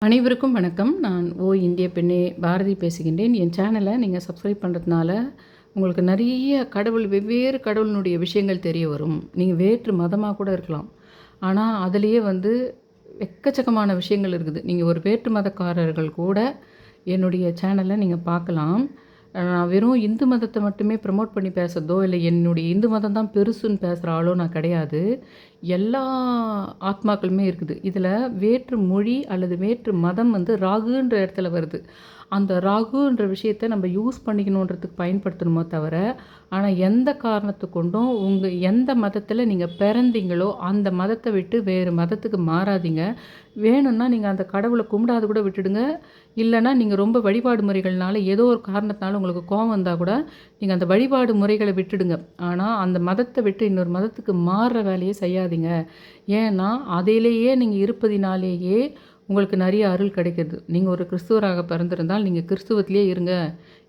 அனைவருக்கும் வணக்கம். நான் இந்திய பெண்ணே பாரதி பேசுகின்றேன். என் சேனலை நீங்கள் சப்ஸ்கிரைப் பண்ணுறதுனால உங்களுக்கு நிறைய வெவ்வேறு கடவுளினுடைய விஷயங்கள் தெரிய வரும். நீங்கள் வேற்று மதமாக கூட இருக்கலாம். ஆனால் அதிலேயே எக்கச்சக்கமான விஷயங்கள் இருக்குது. நீங்கள் ஒரு வேற்று மதக்காரர்கள் கூட என்னுடைய சேனலை நீங்கள் பார்க்கலாம். நான் வெறும் இந்து மதத்தை மட்டுமே ப்ரமோட் பண்ணி பேசுகிறதோ இல்லை என்னுடைய இந்து மதம் தான் பெருசுன்னு பேசுகிற ஆளோ நான் கிடையாது. எல்லா ஆத்மாக்களுமே இருக்குது. இதில் வேற்று மொழி அல்லது வேற்று மதம் ராகுன்ற இடத்துல வருது. அந்த ராகுன்ற விஷயத்தை நம்ம யூஸ் பண்ணிக்கணுன்றதுக்கு பயன்படுத்தணுமோ தவிர, ஆனால் எந்த காரணத்தை கொண்டும் எந்த மதத்தில் நீங்கள் பிறந்தீங்களோ அந்த மதத்தை விட்டு வேறு மதத்துக்கு மாறாதீங்க. வேணும்னா நீங்கள் அந்த கடவுளை கும்பிடாத கூட விட்டுடுங்க. இல்லைன்னா நீங்கள் ரொம்ப வழிபாடு முறைகள்னால ஏதோ ஒரு காரணத்தினால உங்களுக்கு கோபம் வந்தால் கூட நீங்கள் அந்த வழிபாடு முறைகளை விட்டுடுங்க. ஆனால் அந்த மதத்தை விட்டு இன்னொரு மதத்துக்கு மாறுற வேலையை செய்யாதீங்க. ஏன்னா அதிலேயே நீங்கள் இருப்பதினாலேயே உங்களுக்கு நிறைய அருள் கிடைக்கிது. நீங்கள் ஒரு கிறிஸ்துவராக பிறந்திருந்தால் நீங்கள் கிறிஸ்துவத்திலே இருங்க.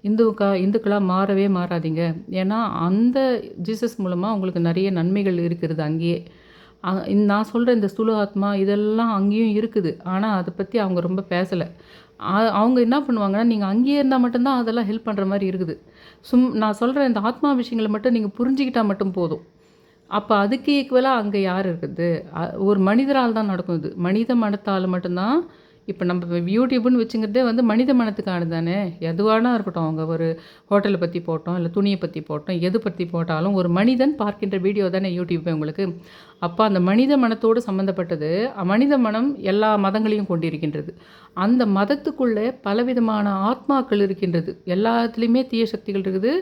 இந்துக்களாக மாறவே மாறாதீங்க. ஏன்னா அந்த ஜீசஸ் மூலமாக உங்களுக்கு நிறைய நன்மைகள் இருக்கிறது அங்கேயே. நான் சொல்கிற இந்த ஸ்தூல ஆத்மா இதெல்லாம் அங்கேயும் இருக்குது. ஆனால் அதை பற்றி அவங்க ரொம்ப பேசலை. அவங்க என்ன பண்ணுவாங்கன்னா, நீங்கள் அங்கேயே இருந்தால் மட்டும்தான் அதெல்லாம் ஹெல்ப் பண்ணுற மாதிரி இருக்குது. நான் சொல்கிற இந்த ஆத்மா விஷயங்களை மட்டும் நீங்கள் புரிஞ்சிக்கிட்டால் மட்டும் போதும். அப்போ அதுக்கு ஈக்குவலாக அங்கே யார் இருக்குது? ஒரு மனிதரால் தான் நடக்கும் இது. மனித மனத்தால் மட்டும்தான். இப்போ நம்ம யூடியூப்னு வச்சுங்கிறதே மனித மனத்துக்கானது தானே. எதுவானா இருக்கட்டும், அவங்க ஒரு ஹோட்டலை பற்றி போட்டோம், இல்லை துணியை பற்றி போட்டோம், எது பற்றி போட்டாலும் ஒரு மனிதன் பார்க்கின்ற வீடியோ தானே யூடியூப் உங்களுக்கு. அப்போ அந்த மனித மனத்தோடு சம்மந்தப்பட்டது. மனித மனம் எல்லா மதங்களையும் கொண்டிருக்கின்றது. அந்த மதத்துக்குள்ளே பலவிதமான ஆத்மாக்கள் இருக்கின்றது. எல்லாத்துலேயுமே தீய சக்திகள் இருக்குது,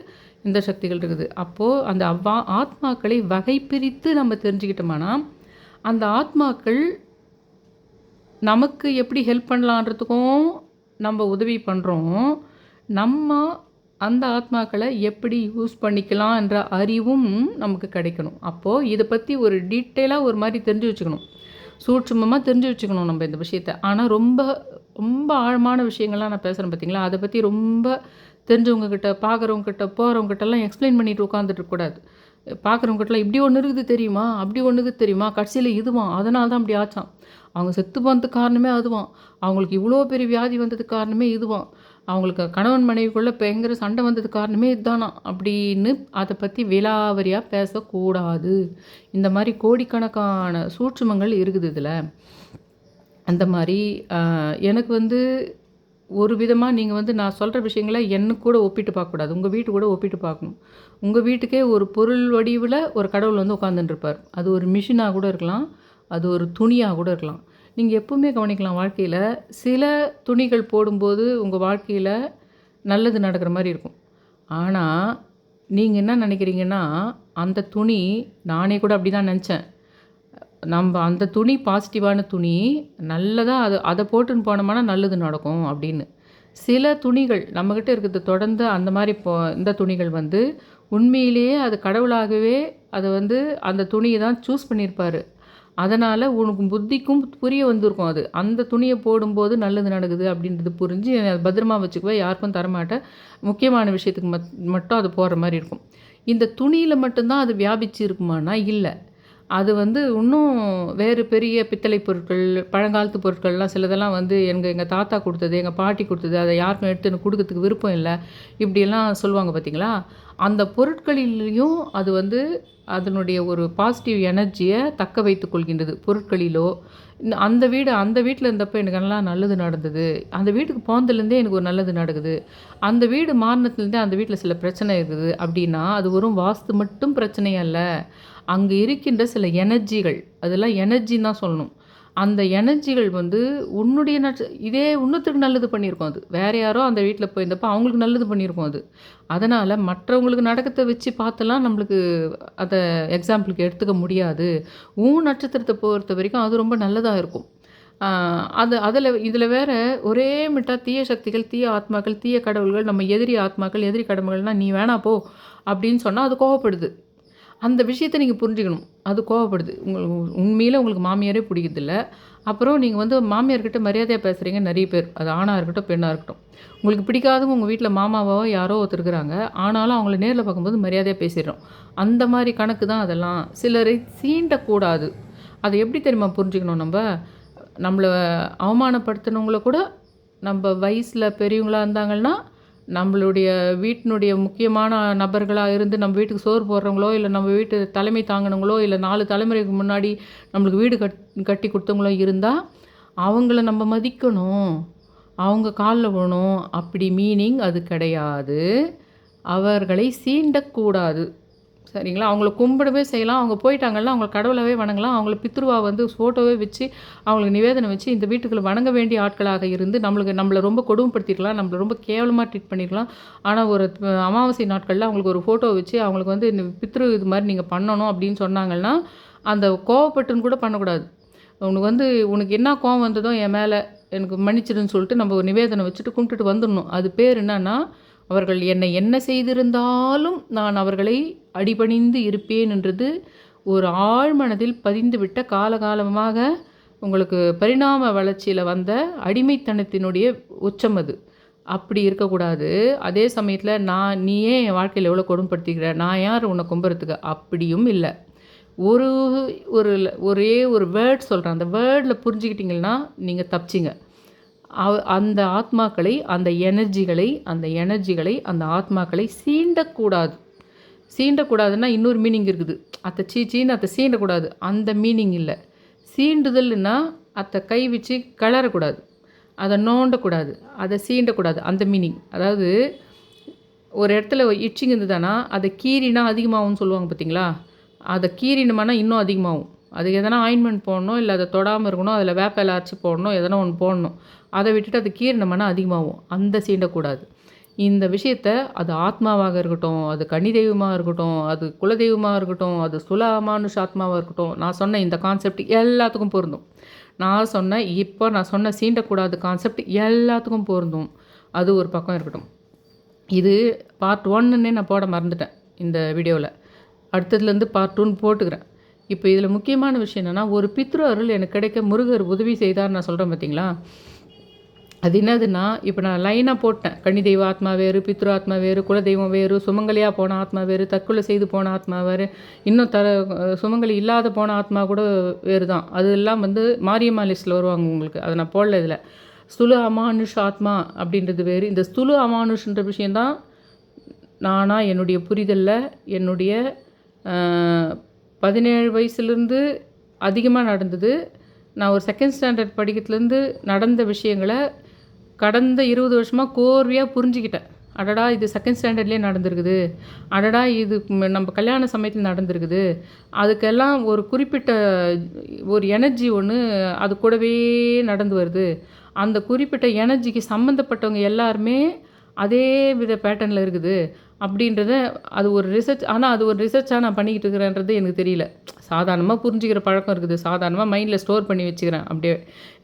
இந்த சக்திகள் இருக்குது. அப்போது அந்த ஆத்மாக்களை வகை பிரித்து நம்ம தெரிஞ்சுக்கிட்டோம்னா, அந்த ஆத்மாக்கள் நமக்கு எப்படி ஹெல்ப் பண்ணலான்றதுக்கும் நம்ம உதவி பண்ணுறோம். நம்ம அந்த ஆத்மாக்களை எப்படி யூஸ் பண்ணிக்கலாம் என்ற அறிவும் நமக்கு கிடைக்கணும். அப்போது இதை பற்றி ஒரு டீட்டெயிலாக ஒரு மாதிரி தெரிஞ்சு வச்சுக்கணும், சூட்சுமமாக தெரிஞ்சு வச்சுக்கணும் நம்ம இந்த விஷயத்தை. ஆனால் ரொம்ப ரொம்ப ஆழமான விஷயங்கள்லாம் நான் பேசுகிறேன் பார்த்தீங்களா, அதை பற்றி ரொம்ப தெரிஞ்சவங்கக்கிட்ட, பார்க்குறவங்கக்கிட்ட, போகிறவங்ககிட்டலாம் எக்ஸ்பிளைன் பண்ணிட்டு உட்காந்துட்டுருக்கூடாது. பார்க்குறவங்ககிட்டலாம் இப்படி ஒன்று இருக்குது தெரியுமா, அப்படி ஒன்று இருக்குது தெரியுமா, கடைசியில் இதுவான், அதனால தான் அப்படி ஆச்சான், அவங்க செத்து போனதுக்கு காரணமே அதுவான், அவங்களுக்கு இவ்வளோ பெரிய வியாதி வந்ததுக்கு காரணமே இதுவான், அவங்களுக்கு கணவன் மனைவிக்குள்ளே பயங்கர சண்டை வந்ததுக்கு காரணமே இதுதானா அப்படின்னு அதை பற்றி விலாவரியாக பேசக்கூடாது. இந்த மாதிரி கோடிக்கணக்கான சூட்சுமங்கள் இருக்குது இதில். அந்த மாதிரி எனக்கு ஒரு விதமாக நீங்கள் நான் சொல்கிற விஷயங்களை எனக்கு கூட ஒப்பிட்டு பார்க்கக்கூடாது, உங்கள் வீட்டு கூட ஒப்பிட்டு பார்க்கணும். உங்கள் வீட்டுக்கே ஒரு பொருள் வடிவில் ஒரு கடவுள் உட்காந்துட்டுருப்பார். அது ஒரு மிஷினாக கூட இருக்கலாம், அது ஒரு துணியாக கூட இருக்கலாம். நீங்கள் எப்பவுமே கவனிக்கலாம், வாழ்க்கையில் சில துணிகள் போடும்போது உங்கள் வாழ்க்கையில் நல்லது நடக்கிற மாதிரி இருக்கும். ஆனால் நீங்கள் என்ன நினைக்கிறீங்கன்னா, அந்த துணி, நானே கூட அப்படி தான் நினச்சேன், நம்ம அந்த துணி பாசிட்டிவான துணி, நல்லதாக அதை போட்டுன்னு போனோம்னா நல்லது நடக்கும் அப்படின்னு. சில துணிகள் நம்மக்கிட்ட இருக்கிறது தொடர்ந்து அந்த மாதிரி இந்த துணிகள் உண்மையிலேயே அது கடவுளாகவே அதை அந்த துணியை தான் சூஸ் பண்ணியிருப்பார். அதனால் உனக்கு புத்திக்கும் புரிய வந்திருக்கும். அது அந்த துணியை போடும்போது நல்லது நடக்குது அப்படின்றது புரிஞ்சு பத்திரமா வச்சுக்குவேன், யாருக்கும் தரமாட்டேன். முக்கியமான விஷயத்துக்கு மட்டும் அது போடுற மாதிரி இருக்கும். இந்த துணியில் மட்டும்தான் அது வியாபிச்சு இருக்குமானா இல்லை. அது இன்னும் வேறு பெரிய பித்தளை பொருட்கள், பழங்காலத்து பொருட்கள்லாம் சிலதெல்லாம் எங்கள் தாத்தா கொடுத்தது, எங்கள் பாட்டி கொடுத்தது, அதை யாருக்கும் எடுத்துன்னு கொடுக்கறதுக்கு விருப்பம் இல்லை, இப்படியெல்லாம் சொல்லுவாங்க பார்த்தீங்களா. அந்த பொருட்களிலையும் அது அதனுடைய ஒரு பாசிட்டிவ் எனர்ஜியை தக்க வைத்து கொள்கின்றது. பொருட்களிலோ அந்த வீட்டில் இருந்தப்போ எனக்கு நல்லா நல்லது நடந்தது, அந்த வீட்டுக்கு போனதுலேருந்தே எனக்கு ஒரு நல்லது நடக்குது, அந்த வீடு மாறினத்துலேருந்தே அந்த வீட்டில் சில பிரச்சனை இருக்குது அப்படின்னா, அது வெறும் வாஸ்து மட்டும் பிரச்சனை அல்ல, அங்கே இருக்கின்ற சில எனர்ஜிகள், அதெல்லாம் எனர்ஜின்னு தான் சொல்லணும். அந்த எனர்ஜிகள் உன்னுடைய இதே இன்னொருத்தருக்கு நல்லது பண்ணியிருக்கோம். அது வேறு யாரோ அந்த வீட்டில் போயிருந்தப்போ அவங்களுக்கு நல்லது பண்ணியிருக்கோம் அது. அதனால் மற்றவங்களுக்கு நடக்கத்தை வச்சு பார்த்தலாம் நம்மளுக்கு அதை எக்ஸாம்பிளுக்கு எடுத்துக்க முடியாது. நட்சத்திரத்தை பொறுத்த வரைக்கும் அது ரொம்ப நல்லதாக இருக்கும். இதில் வேறு ஒரே மிட்டா தீய சக்திகள், தீய ஆத்மாக்கள், தீய கடவுள்கள், நம்ம எதிரி ஆத்மாக்கள், எதிரி கடவுள்கள்னால் நீ வேணா போ அப்படின்னு சொன்னால் அது கோவப்படுது. அந்த விஷயத்தை நீங்கள் புரிஞ்சுக்கணும். அது கோவப்படுது. உண்மையில் உங்களுக்கு மாமியாரே பிடிக்கிறதில்ல. அப்புறம் நீங்கள் மாமியார்கிட்ட மரியாதையாக பேசுகிறீங்க நிறைய பேர், அது ஆணாக இருக்கட்டும் பெண்ணாக இருக்கட்டும். உங்களுக்கு பிடிக்காதவங்க உங்கள் வீட்டில் மாமாவோ யாரோ ஒருத்தர் இருக்கிறாங்க, ஆனாலும் அவங்கள நேரில் பார்க்கும்போது மரியாதையாக பேசிடுறோம். அந்த மாதிரி கணக்கு தான் அதெல்லாம். சிலரை சீண்டக்கூடாது. அதை எப்படி தெரியுமா புரிஞ்சுக்கணும் நம்ம? நம்மளை அவமானப்படுத்தினவங்கள கூட நம்ம வயசில் பெரியவங்களாக இருந்தாங்கன்னா நம்மளுடைய வீட்டினுடைய முக்கியமான நபர்களாக இருந்து நம்ம வீட்டுக்கு சோறு போடுறவங்களோ இல்லை நம்ம வீட்டு தலைமை தாங்கினவங்களோ இல்லை 4 தலைமுறைக்கு முன்னாடி நம்மளுக்கு வீடு கட்டி கொடுத்தவங்களோ இருந்தால் அவங்கள நம்ம மதிக்கணும், அவங்க காலில் விழணும். அப்படி மீனிங் அது கிடையாது. அவர்களை சீண்டக்கூடாது. சரிங்களா? அவங்கள கும்பிடவே செய்யலாம். அவங்க போயிட்டாங்கன்னா அவங்கள கடவுளாகவே வணங்கலாம். அவங்கள பித்ருவா ஃபோட்டோவே வச்சு அவங்களுக்கு நிவேதனம் வச்சு இந்த வீட்டுக்குள்ள வணங்க வேண்டிய ஆட்களாக இருந்து நம்மளை ரொம்ப கொடுமைப்படுத்திருக்கலாம், நம்மளை ரொம்ப கேவலமாக ட்ரீட் பண்ணியிருக்கலாம். ஆனால் ஒரு அமாவாசை நாட்களில் அவங்களுக்கு ஒரு ஃபோட்டோ வச்சு அவங்களுக்கு பித்ரு இது மாதிரி நீங்கள் பண்ணணும் அப்படின்னு சொன்னாங்கன்னா அந்த கோவப்பட்டுன்னு கூட பண்ணக்கூடாது. உனக்கு என்ன கோவம் வந்ததோ என் மேலே எனக்கு மன்னிச்சிடுன்னு சொல்லிட்டு நம்ம ஒரு நிவேதனம் வச்சுட்டு கும்பிட்டுட்டு வந்துடணும். அது பேர் என்னன்னா, அவர்கள் என்னை என்ன செய்திருந்தாலும் நான் அவர்களை அடிபணிந்து இருப்பேன் என்றது ஒரு ஆழ்மனதில் பதிந்துவிட்ட காலகாலமாக உங்களுக்கு பரிணாம வளர்ச்சியில் வந்த அடிமைத்தனத்தினுடைய உச்சம் அது. அப்படி இருக்கக்கூடாது. அதே சமயத்தில் நீயே என் வாழ்க்கையில் எவ்வளோ கொடுமைப்படுத்திக்கிற, நான் யார் உன்னை கும்புறதுக்கு, அப்படியும் இல்லை. ஒரே ஒரு வேர்ட் சொல்கிறேன், அந்த வேர்டில் புரிஞ்சுக்கிட்டிங்கன்னா நீங்கள் தப்பிச்சிங்க. அந்த ஆத்மாக்களை அந்த எனர்ஜிகளை அந்த ஆத்மாக்களை சீண்டக்கூடாதுன்னா இன்னொரு மீனிங் இருக்குது. அத்தை சீண்டக்கூடாது, அந்த மீனிங் இல்லை. சீண்டுதல்னா அத்தை கை வச்சு கிளறக்கூடாது, அதை நோண்டக்கூடாது, அதை சீண்டக்கூடாது, அந்த மீனிங். அதாவது ஒரு இடத்துல இச்சிங் இருந்ததுன்னா அதை கீறினா அதிகமாகும்னு சொல்லுவாங்க பார்த்தீங்களா? அதை கீறினோம்னா இன்னும் அதிகமாகும். அதுக்கு எதனா ஆயின்மெண்ட் போடணும், இல்லை அதை தொடாமல் இருக்கணும், அதில் வேப்பிலை அரைச்சி போடணும், எதனா ஒன்று போடணும். அதை விட்டுட்டு அது கீறினோம்னா அதிகமாகும். அந்த சீண்டக்கூடாது. இந்த விஷயத்த அது ஆத்மாவாக இருக்கட்டும், அது கன்னி தெய்வமாக இருக்கட்டும், அது குலதெய்வமாக இருக்கட்டும், அது சுலமானுஷ ஆத்மாவாக இருக்கட்டும், நான் சொன்ன இந்த கான்செப்ட் எல்லாத்துக்கும் பொருந்தும். நான் சொன்ன சீண்டக்கூடாது கான்செப்ட் எல்லாத்துக்கும் பொருந்தும். அது ஒரு பக்கம் இருக்கட்டும். இது பார்ட் 1ன்னே நான் போட மறந்துட்டேன் இந்த வீடியோவில். அடுத்ததுலேருந்து பார்ட் 2ன்னு போட்டுக்கிறேன். இப்போ இதில் முக்கியமான விஷயம் என்னென்னா, ஒரு பித்ரு அருள் எனக்கு கிடைக்க முருகர் உதவி செய்தார் நான் சொல்கிறேன் பார்த்தீங்களா? அது என்னதுன்னா, இப்போ நான் லைனாக போட்டேன். கன்னி தெய்வ ஆத்மா வேறு, பித்ரு ஆத்மா வேறு, குலதெய்வம் வேறு, சுமங்கலியாக போன ஆத்மா வேறு, தற்கொலை செய்து போன ஆத்மா வேறு, இன்னும் சுமங்கலி இல்லாத போன ஆத்மா கூட வேறு தான். அதெல்லாம் மாரியம்மா லிஸ்ட்டில் வருவாங்க உங்களுக்கு. அதை நான் போடல இதில். ஸ்துல அமானுஷ் ஆத்மா அப்படின்றது வேறு. இந்த ஸ்துல அமானுஷ்ன்ற விஷயந்தான் நானாக என்னுடைய புரிதலில் என்னுடைய 17 வயசுலேருந்து அதிகமாக நடந்தது. நான் ஒரு 2nd ஸ்டாண்டர்ட் படிக்கிறதுலேருந்து நடந்த விஷயங்களை கடந்த 20 வருஷமாக கோர்வையாக புரிஞ்சுக்கிட்டேன். அடடா இது 2nd ஸ்டாண்டர்ட்லேயே நடந்திருக்குது, அடடா இது நம்ம கல்யாண சமயத்தில் நடந்திருக்குது. அதுக்கெல்லாம் ஒரு குறிப்பிட்ட ஒரு எனர்ஜி ஒன்று அது கூடவே நடந்து வருது. அந்த குறிப்பிட்ட எனர்ஜிக்கு சம்மந்தப்பட்டவங்க எல்லாருமே அதே வித பேட்டர்னில் இருக்குது அப்படின்றத அது ஒரு ரிசர்ச். ஆனால் அது ஒரு ரிசர்ச்சாக நான் பண்ணிக்கிட்டு இருக்கிறேன்றது எனக்கு தெரியல. சாதாரணமாக புரிஞ்சுக்கிற பழக்கம் இருக்குது, சாதாரணமாக மைண்டில் ஸ்டோர் பண்ணி வச்சுக்கிறேன் அப்படியே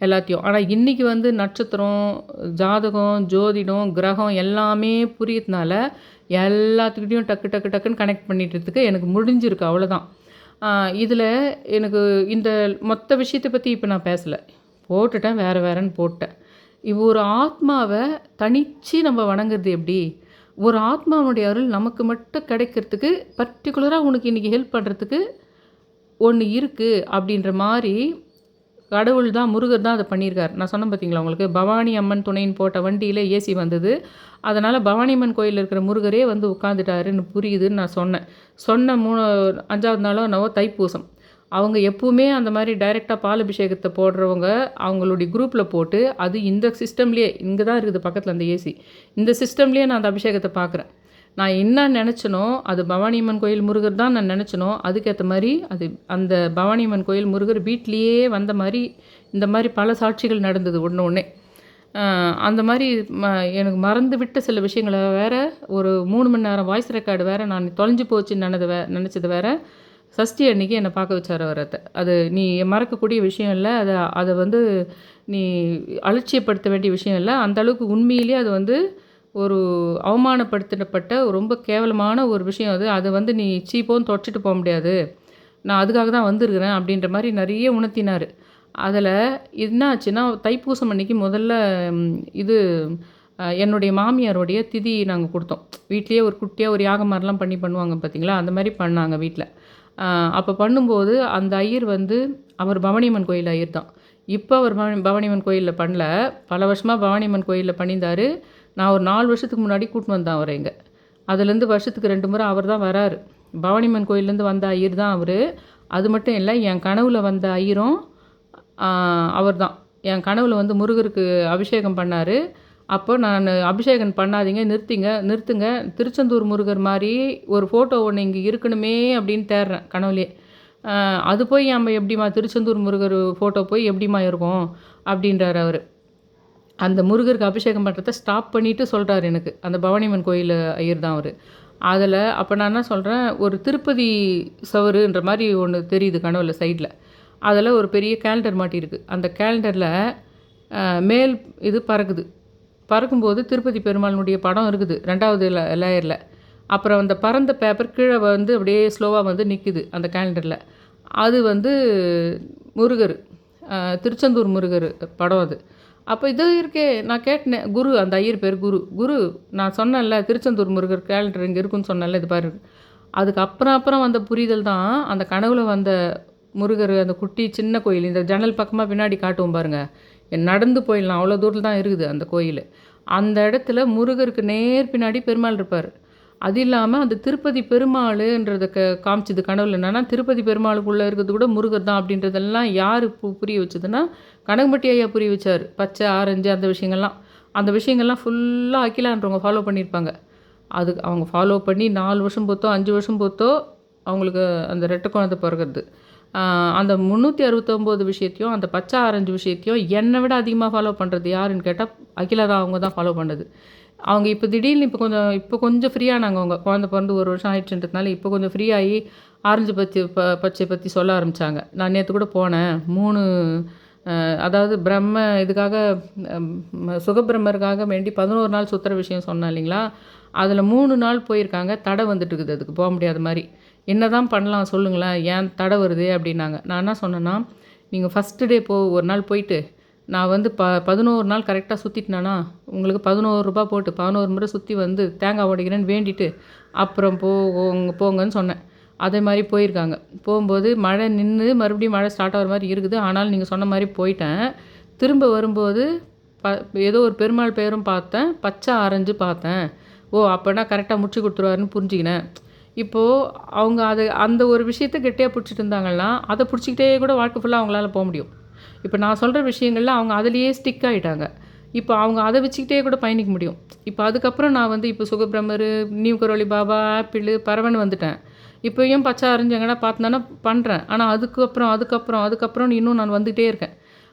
எல்லாத்தையும். ஆனால் இன்றைக்கி நட்சத்திரம், ஜாதகம், ஜோதிடம், கிரகம் எல்லாமே புரியறதுனால எல்லாத்துக்கிட்டையும் டக்குன்னு கனெக்ட் பண்ணிட்டுறதுக்கு எனக்கு முடிஞ்சிருக்கு. அவ்வளோதான். இதில் எனக்கு இந்த மொத்த விஷயத்தை பற்றி இப்போ நான் பேசலை, போட்டுட்டேன், வேறுன்னு போட்டேன். ஒரு ஆத்மாவை தனித்து நம்ம வணங்குறது எப்படி? ஒரு ஆத்மாவுடைய அருள் நமக்கு மட்டும் கிடைக்கிறதுக்கு பர்டிகுலராக உனக்கு இன்றைக்கி ஹெல்ப் பண்ணுறதுக்கு ஒன்று இருக்குது அப்படின்ற மாதிரி கடவுள் தான், முருகர் தான் அதை பண்ணியிருக்கார். நான் சொன்னேன் பார்த்தீங்களா உங்களுக்கு, பவானி அம்மன் துணைன்னு போட்ட வண்டியில் ஏசி வந்தது. அதனால் பவானி அம்மன் கோயிலில் இருக்கிற முருகரே உட்காந்துட்டாருன்னு புரியுதுன்னு நான் சொன்னேன். 5வது நாளோ என்னவோ தைப்பூசம். அவங்க எப்பவுமே அந்த மாதிரி டைரெக்டாக பால் அபிஷேகத்தை போடுறவங்க அவங்களுடைய குரூப்பில் போட்டு, அது இந்த சிஸ்டம்லேயே இங்கே தான் இருக்குது பக்கத்தில் அந்த ஏசி, இந்த சிஸ்டம்லேயே நான் அந்த அபிஷேகத்தை பார்க்குறேன். நான் என்ன நினச்சனோ அது பவானியம்மன் கோயில் முருகர் தான் நான் நினச்சனோ, அதுக்கேற்ற மாதிரி அது அந்த பவானியம்மன் கோயில் முருகர் வீட்லேயே வந்த மாதிரி இந்த மாதிரி பல சாட்சிகள் நடந்தது ஒன்று. அந்த மாதிரி எனக்கு மறந்து விட்ட சில விஷயங்களை வேறு, ஒரு 3 மணி நேரம் வாய்ஸ் ரெக்கார்டு வேறு நான் தொலைஞ்சு போச்சுன்னு நினச்சது வேறு. சஷ்டி அன்றைக்கி என்னை பார்க்க வச்சார் அவரத்தை. அது நீ மறக்கக்கூடிய விஷயம் இல்லை, அதை நீ அலட்சியப்படுத்த வேண்டிய விஷயம் இல்லை. அந்தளவுக்கு உண்மையிலே அது ஒரு அவமானப்படுத்தப்பட்ட ரொம்ப கேவலமான ஒரு விஷயம். அதை நீ சீப்போன்னு தொடச்சிட்டு போக முடியாது, நான் அதுக்காக தான் வந்திருக்கிறேன் அப்படின்ற மாதிரி நிறைய உணர்த்தினார். அதில் என்ன ஆச்சுன்னா, தைப்பூசம் அன்றைக்கி முதல்ல என்னுடைய மாமியாருடைய திதி நாங்கள் கொடுத்தோம். வீட்லேயே ஒரு குட்டியாக ஒரு யாகம் மாதிரிலாம் பண்ணுவாங்க பார்த்தீங்களா, அந்த மாதிரி பண்ணாங்க வீட்டில். அப்போ பண்ணும்போது அந்த ஐயர் அவர் பவானியம்மன் கோயில் ஐயர் தான். இப்போ அவர் பவானியம்மன் கோயிலில் பண்ணல. பல வருஷமாக பவானியம்மன் கோயிலில் பண்ணியிருந்தார். நான் ஒரு 4 வருஷத்துக்கு முன்னாடி கூட்டின்னு வந்தேன் அவரை இங்கே. அதுலேருந்து வருஷத்துக்கு 2 முறை அவர் தான் வராரு. பவானியம்மன் கோயிலேருந்து வந்த ஐயர் தான் அவர். அது மட்டும் இல்லை, என் கனவுல வந்த ஐயரும் அவர் தான். என் கனவுல வந்து முருகருக்கு அபிஷேகம் பண்ணார். அப்போ நான் அபிஷேகம் பண்ணாதீங்க, நிறுத்துங்க, திருச்செந்தூர் முருகர் மாதிரி ஒரு ஃபோட்டோ ஒன்று இங்கே இருக்கணுமே அப்படின்னு தேடுறேன் கனவுலே. அது போய் நம்ம எப்படிம்மா திருச்செந்தூர் முருகர் ஃபோட்டோ போய் எப்படிம்மா இருக்கும் அப்படின்றார் அவர். அந்த முருகருக்கு அபிஷேகம் பண்ணுறத ஸ்டாப் பண்ணிவிட்டு சொல்கிறார் எனக்கு. அந்த பவானியம்மன் கோயில் ஐயர் தான் அவர். அதில் அப்போ நான் என்ன சொல்கிறேன், ஒரு திருப்பதி சவருன்ற மாதிரி ஒன்று தெரியுது கனவுல சைடில். அதில் ஒரு பெரிய கேலண்டர் மாட்டியிருக்கு. அந்த கேலண்டரில் மேல் இது பறக்கும்போது திருப்பதி பெருமாளுடைய படம் இருக்குது 2வது லேயரில். அப்புறம் அந்த பறந்த பேப்பர் கீழே வந்து அப்படியே ஸ்லோவாக வந்து நிற்குது அந்த கேலண்டரில். அது வந்து முருகர், திருச்செந்தூர் முருகர் படம் அது. அப்போ இது இருக்கே, நான் கேட்டேன் குரு, அந்த ஐயர் பேர் குரு, நான் சொன்னேன்ல திருச்செந்தூர் முருகர் கேலண்டர் இங்கே இருக்குன்னு சொன்னேன்ல, இது பாரு. அதுக்கு அப்புறம் வந்த புரிதல் தான் அந்த கனவுல வந்த முருகர், அந்த குட்டி சின்ன கோயில், இந்த ஜன்னல் பக்கமாக பின்னாடி காட்டுவோம் பாருங்கள், நடந்து போயிடலாம் அவ்வளோ தூரத்தில் தான் இருக்குது அந்த கோயில். அந்த இடத்துல முருகருக்கு நேர் பின்னாடி பெருமாள் இருப்பார். அது இல்லாமல் அந்த திருப்பதி பெருமாளுன்றதை காமிச்சது கனவுல. என்னன்னா திருப்பதி பெருமாளுக்குள்ளே இருக்கிறது கூட முருகர் தான் அப்படின்றதெல்லாம் யார் புரிய வச்சதுன்னா கனகம்பட்டி ஐயா புரிய வச்சார். பச்சை ஆரஞ்சு அந்த விஷயங்கள்லாம் ஃபுல்லாக அகிலான்றவங்க ஃபாலோ பண்ணியிருப்பாங்க. அது அவங்க ஃபாலோ பண்ணி 4 வருஷம் பொறுத்தோ 5 வருஷம் பொறுத்தோ அவங்களுக்கு அந்த ரெட்டை குழந்தை பிறகுறது. அந்த 369 விஷயத்தையும் அந்த பச்சை ஆரஞ்சு விஷயத்தையும் என்னை விட அதிகமாக ஃபாலோ பண்ணுறது யாருன்னு கேட்டால் அகிலா தான். அவங்க தான் ஃபாலோ பண்ணுறது. அவங்க இப்போ திடீர்னு இப்போ கொஞ்சம் ஃப்ரீயானாங்க. அவங்க குழந்தை பிறந்து 1 வருஷம் ஆயிடுச்சுன்றதுனால இப்போ கொஞ்சம் ஃப்ரீயாகி ஆரஞ்சு பச்சை பற்றி சொல்ல ஆரம்பித்தாங்க. நான் நேற்று கூட போனேன். 3 அதாவது இதுக்காக சுகபிரம்மருக்காக வேண்டி 11 நாள் சுற்றுற விஷயம் சொன்னேன் இல்லைங்களா, அதில் 3 நாள் போயிருக்காங்க. தடை வந்துட்டு இருக்குது, அதுக்கு போக முடியாத மாதிரி. என்ன தான் பண்ணலாம் சொல்லுங்களேன், ஏன் தடை வருது அப்படின்னாங்க. நான் என்ன சொன்னேன்னா, நீங்கள் ஃபஸ்ட்டு டே ஒரு நாள் போயிட்டு நான் வந்து 11 நாள் கரெக்டாக சுற்றிட்டேனா உங்களுக்கு 11 ரூபா போட்டு 11 முறை சுற்றி வந்து தேங்காய் உடைக்கிறேன்னு வேண்டிட்டு அப்புறம் போங்கன்னு சொன்னேன். அதே மாதிரி போயிருக்காங்க. போகும்போது மழை நின்று மறுபடியும் மழை ஸ்டார்ட் ஆகிற மாதிரி இருக்குது. ஆனாலும் நீங்கள் சொன்ன மாதிரி போயிட்டேன். திரும்ப வரும்போது ஏதோ ஒரு பெருமாள் பேரும் பார்த்தேன், பச்சை ஆரஞ்சு பார்த்தேன். அப்போனா கரெக்டாக முடிச்சு கொடுத்துருவாருன்னு புரிஞ்சுக்கினேன். இப்போது அவங்க அந்த ஒரு விஷயத்தை கெட்டியாக பிடிச்சிட்டு இருந்தாங்கன்னா அதை பிடிச்சிக்கிட்டே கூட வாழ்க்கை ஃபுல்லாக அவங்களால போக முடியும். இப்போ நான் சொல்கிற விஷயங்களில் அவங்க அதிலேயே ஸ்டிக் ஆகிட்டாங்க. இப்போ அவங்க அதை வச்சுக்கிட்டே கூட பயணிக்க முடியும். இப்போ அதுக்கப்புறம் நான் வந்து இப்போ சுகபிரம்மர், நியூ கரோலி பாபா, ஆப்பிள், பறவைன்னு வந்துட்டேன். இப்போயும் பச்சை ஆரஞ்சு எங்கன்னா பார்த்துனானா பண்ணுறேன். ஆனால் அதுக்கப்புறம் இன்னும் நான் வந்துகிட்டே இருக்கேன்.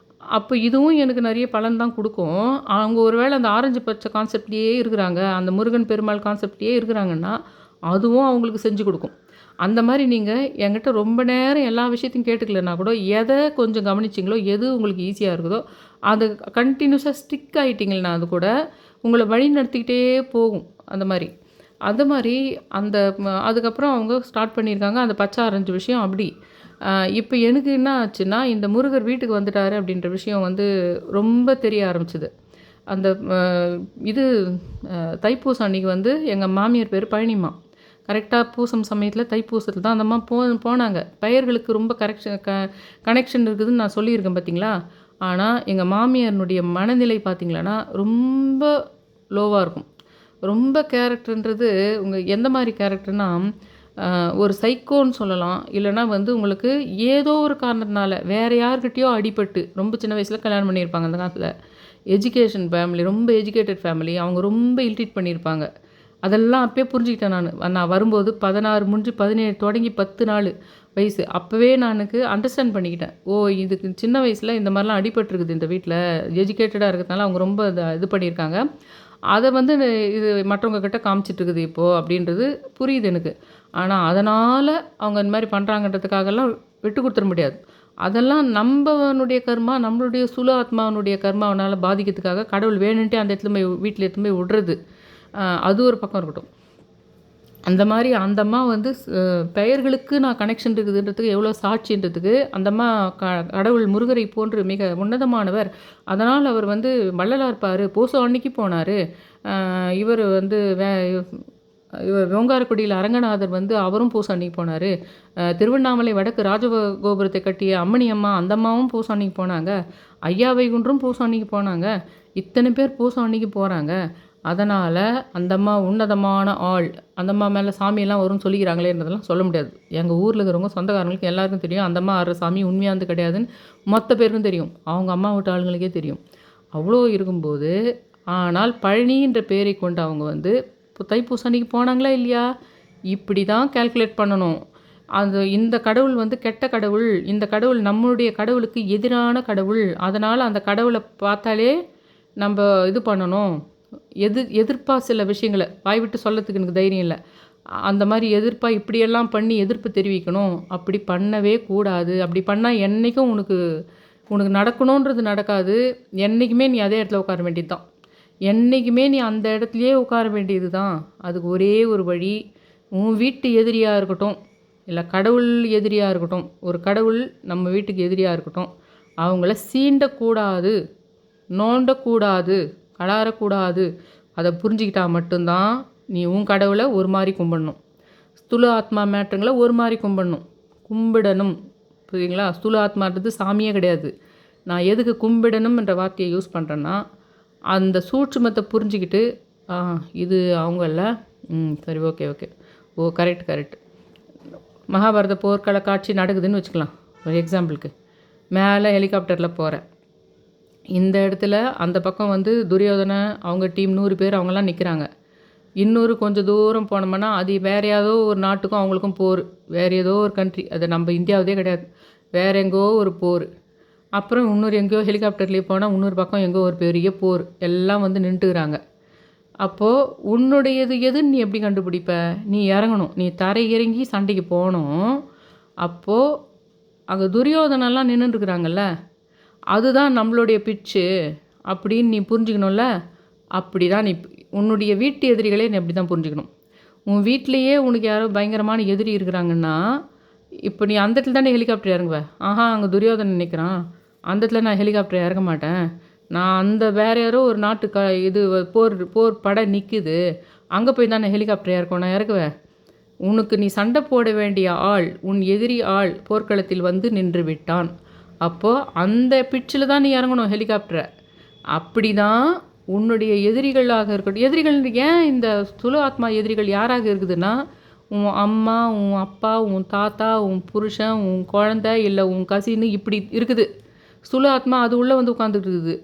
அப்போ இதுவும் எனக்கு நிறைய பலன் தான் கொடுக்கும். அவங்க ஒருவேளை அந்த ஆரஞ்சு பச்சை கான்செப்ட்லேயே இருக்கிறாங்க, அந்த முருகன் பெருமாள் கான்செப்ட்லேயே இருக்கிறாங்கன்னா அதுவும் அவங்களுக்கு செஞ்சு கொடுக்கும். அந்த மாதிரி நீங்கள் என்கிட்ட ரொம்ப நேரம் எல்லா விஷயத்தையும் கேட்டுக்கலன்னா கூட எதை கொஞ்சம் கவனிச்சிங்களோ, எது உங்களுக்கு ஈஸியாக இருக்குதோ அது கண்டினியூஸாக ஸ்டிக் ஆகிட்டிங்கன்னா அது கூட உங்களை வழி நடத்திக்கிட்டே போகும். அந்த மாதிரி அதுக்கப்புறம் அவங்க ஸ்டார்ட் பண்ணியிருக்காங்க அந்த பச்சை ஆரஞ்சு விஷயம். அப்படி இப்போ எனக்கு என்ன ஆச்சுன்னா, இந்த முருகர் வீட்டுக்கு வந்துட்டார் அப்படின்ற விஷயம் வந்து ரொம்ப தெரிய ஆரம்பிச்சுது. அந்த தைப்பூசம் அன்றைக்கி வந்து எங்கள் மாமியார் பேர் பழனிமா. கரெக்டாக பூசம் சமயத்தில் தைப்பூசத்தில் தான் அந்தம்மா போனாங்க. பெயர்களுக்கு ரொம்ப கனெக்ஷன் இருக்குதுன்னு நான் சொல்லியிருக்கேன் பார்த்தீங்களா. ஆனால் எங்கள் மாமியாருடைய மனநிலை பார்த்திங்களான்னா ரொம்ப லோவாக இருக்கும். ரொம்ப கேரக்டர்ன்றது எந்த மாதிரி கேரக்டர்னா, ஒரு சைக்கோன்னு சொல்லலாம். இல்லைனா வந்து உங்களுக்கு ஏதோ ஒரு காரணத்தினால வேறு யார்கிட்டையோ அடிபட்டு ரொம்ப சின்ன வயசில் கல்யாணம் பண்ணியிருப்பாங்க. அந்த காலத்தில் எஜுகேஷன் ஃபேமிலி, ரொம்ப எஜுகேட்டட் ஃபேமிலி. அவங்க ரொம்ப இல்ட்ரீட் பண்ணியிருப்பாங்க. அதெல்லாம் அப்போயே புரிஞ்சுக்கிட்டேன். நான் வரும்போது 16 முடிஞ்சு 17 தொடங்கி 10 நாள் வயசு. அப்போவே எனக்கு அண்டர்ஸ்டாண்ட் பண்ணிக்கிட்டேன். இதுக்கு சின்ன வயசில் இந்த மாதிரிலாம் அடிபட்டுருக்குது இந்த வீட்டில். எஜுகேட்டடாக இருக்கிறதுனால அவங்க ரொம்ப இது பண்ணியிருக்காங்க. அதை வந்து இது மற்றவங்க கிட்ட காமிச்சிட்ருக்குது இப்போது அப்படின்றது புரியுது எனக்கு. ஆனால் அதனால் அவங்க இந்த மாதிரி பண்ணுறாங்கன்றதுக்காகலாம் விட்டு கொடுத்துட முடியாது. அதெல்லாம் நம்மளுடைய கர்மா, நம்மளுடைய சுல ஆத்மாவனுடைய கர்மாவனால் பாதிக்கிறதுக்காக கடவுள் வேணுன்ட்டே அந்த இடத்துல வீட்டில் எடுத்து போய் விடுறது. அது ஒரு பக்கம் இருக்கட்டும். அந்த மாதிரி அந்த அம்மா வந்து பெயர்களுக்கு நான் கனெக்ஷன் இருக்குதுன்றதுக்கு எவ்வளோ சாட்சின்றதுக்கு அந்த அம்மா கடவுள் முருகரை போன்று மிக உன்னதமானவர். அதனால் அவர் வந்து வள்ளலார் பூசம் அன்னைக்கு போனார். இவர் வந்து இவர் ஓங்காரக்குடியில் அரங்கநாதர் வந்து அவரும் பூசை அன்னைக்கு போனார். திருவண்ணாமலை வடக்கு ராஜகோபுரத்தை கட்டிய அம்மணி அம்மா அந்த அம்மாவும் பூசை அன்னைக்கு போனாங்க. ஐயா வைகுன்றும் பூசை அன்னைக்கு போனாங்க. இத்தனை பேர் பூசை அன்னைக்கு போகிறாங்க. அதனால் அந்த அம்மா உன்னதமான ஆள், அந்த அம்மா மேலே சாமியெல்லாம் வரும்னு சொல்லிக்கிறாங்களேன்றதெல்லாம் சொல்ல முடியாது. எங்கள் ஊரில் இருக்கிறவங்க சொந்தக்காரங்களுக்கு எல்லாருக்கும் தெரியும் அந்த அம்மா ஆடுற சாமி உண்மையானது கிடையாதுன்னு மொத்த பேருக்கும் தெரியும். அவங்க அம்மா வீட்டு ஆளுங்களுக்கே தெரியும். அவ்வளோ இருக்கும்போது ஆனால் பழனின்ற பேரை கொண்டு அவங்க வந்து தைப்பூச அன்னைக்கு போனாங்களா இல்லையா? இப்படி தான் கால்குலேட் பண்ணணும். இந்த கடவுள் வந்து கெட்ட கடவுள், இந்த கடவுள் நம்மளுடைய கடவுளுக்கு எதிரான கடவுள், அதனால் அந்த கடவுளை பார்த்தாலே நம்ம இது பண்ணணும். எதிர்ப்பாக சில விஷயங்களை வாய் விட்டு சொல்லத்துக்கு எனக்கு தைரியம் இல்லை. அந்த மாதிரி எதிர்ப்பாக இப்படியெல்லாம் பண்ணி எதிர்ப்பு தெரிவிக்கணும். அப்படி பண்ணவே கூடாது. அப்படி பண்ணால் என்றைக்கும் உனக்கு நடக்கணுன்றது நடக்காது. என்றைக்குமே நீ அதே இடத்துல உட்கார வேண்டியது தான். என்றைக்குமே நீ அந்த இடத்துலையே உட்கார வேண்டியது தான். அதுக்கு ஒரே ஒரு வழி, உன் வீட்டு எதிரியாக இருக்கட்டும், இல்லை கடவுள் எதிரியாக இருக்கட்டும், ஒரு கடவுள் நம்ம வீட்டுக்கு எதிரியாக இருக்கட்டும், அவங்கள சீண்டக்கூடாது, நோண்டக்கூடாது, கலாரக்கூடாது. அதை புரிஞ்சிக்கிட்டா மட்டும்தான் நீ உன் கடவுளை ஒரு மாதிரி கும்பிடணும். ஸ்தூல ஆத்மா மேட்டருங்களை ஒரு மாதிரி கும்பிடணும். புரியுங்களா? ஸ்தூல ஆத்மான்றது சாமியே கிடையாது. நான் எதுக்கு கும்பிடணும் என்ற வார்த்தையை யூஸ் பண்ணுறேன்னா, அந்த சூட்சுமத்தை புரிஞ்சிக்கிட்டு இது அவங்கள சரி ஓகே ஓ கரெக்ட். மகாபாரத போர்க்கள காட்சி நடக்குதுன்னு வச்சுக்கலாம் ஒரு எக்ஸாம்பிளுக்கு. மேலே ஹெலிகாப்டரில் போகிறேன். இந்த இடத்துல அந்த பக்கம் வந்து துரியோதனை அவங்க டீம் 100 பேர் அவங்கெல்லாம் நிற்கிறாங்க. இன்னொரு கொஞ்சம் தூரம் போனோம்னா அது வேறு ஏதோ ஒரு நாட்டுக்கும் அவங்களுக்கும் போர், வேறு ஏதோ ஒரு கண்ட்ரி, அது நம்ம இந்தியாவதே கிடையாது, வேறு எங்கோ ஒரு போர். அப்புறம் இன்னொரு எங்கேயோ ஹெலிகாப்டர்லேயே போனால் இன்னொரு பக்கம் எங்கோ ஒரு பெரிய போர், எல்லாம் வந்து நின்றுக்கிறாங்க. அப்போது உன்னுடையது எதுன்னு நீ எப்படி கண்டுபிடிப்ப? நீ இறங்கணும், நீ தரை இறங்கி சண்டைக்கு போகணும். அப்போது அங்கே துரியோதனெல்லாம் நின்றுட்டுருக்குறாங்கல்ல, அதுதான் நம்மளுடைய பிச்சு அப்படின்னு நீ புரிஞ்சுக்கணும்ல. அப்படி தான் நீ உன்னுடைய வீட்டு எதிரிகளே நீ அப்படி தான் புரிஞ்சுக்கணும். உன் வீட்டிலையே உனக்கு யாரோ பயங்கரமான எதிரி இருக்கிறாங்கன்னா, இப்போ நீ அந்த இடத்துல தானே ஹெலிகாப்டர் இறங்குவேன். அங்கே துரியோதனன் நினைக்கிறான், அந்த இடத்துல நான் ஹெலிகாப்டர் இறங்க மாட்டேன், நான் அந்த வேறு யாரோ ஒரு நாட்டு இது போர் படை நிற்குது, அங்கே போய் தானே ஹெலிகாப்டர் இறக்கும், நான் இறக்குவேன். உனக்கு நீ சண்டை போட வேண்டிய ஆள், உன் எதிரி ஆள் போர்க்களத்தில் வந்து நின்று விட்டான். அப்போது அந்த பிச்சில் தான் நீ இறங்கணும் ஹெலிகாப்டரை. அப்படி தான் உன்னுடைய எதிரிகளாக இருக்கட்டும். எதிரிகள் ஏன் இந்த ஸ்தூல ஆத்மா எதிரிகள் யாராக இருக்குதுன்னா, உன் அம்மா, உன் அப்பா, உன் தாத்தா, உன் புருஷன், உன் குழந்தை, இல்லை உன் கசின்னு இப்படி இருக்குது. ஸ்தூல ஆத்மா அது உள்ளே வந்து உட்காந்துட்டு இருக்குது.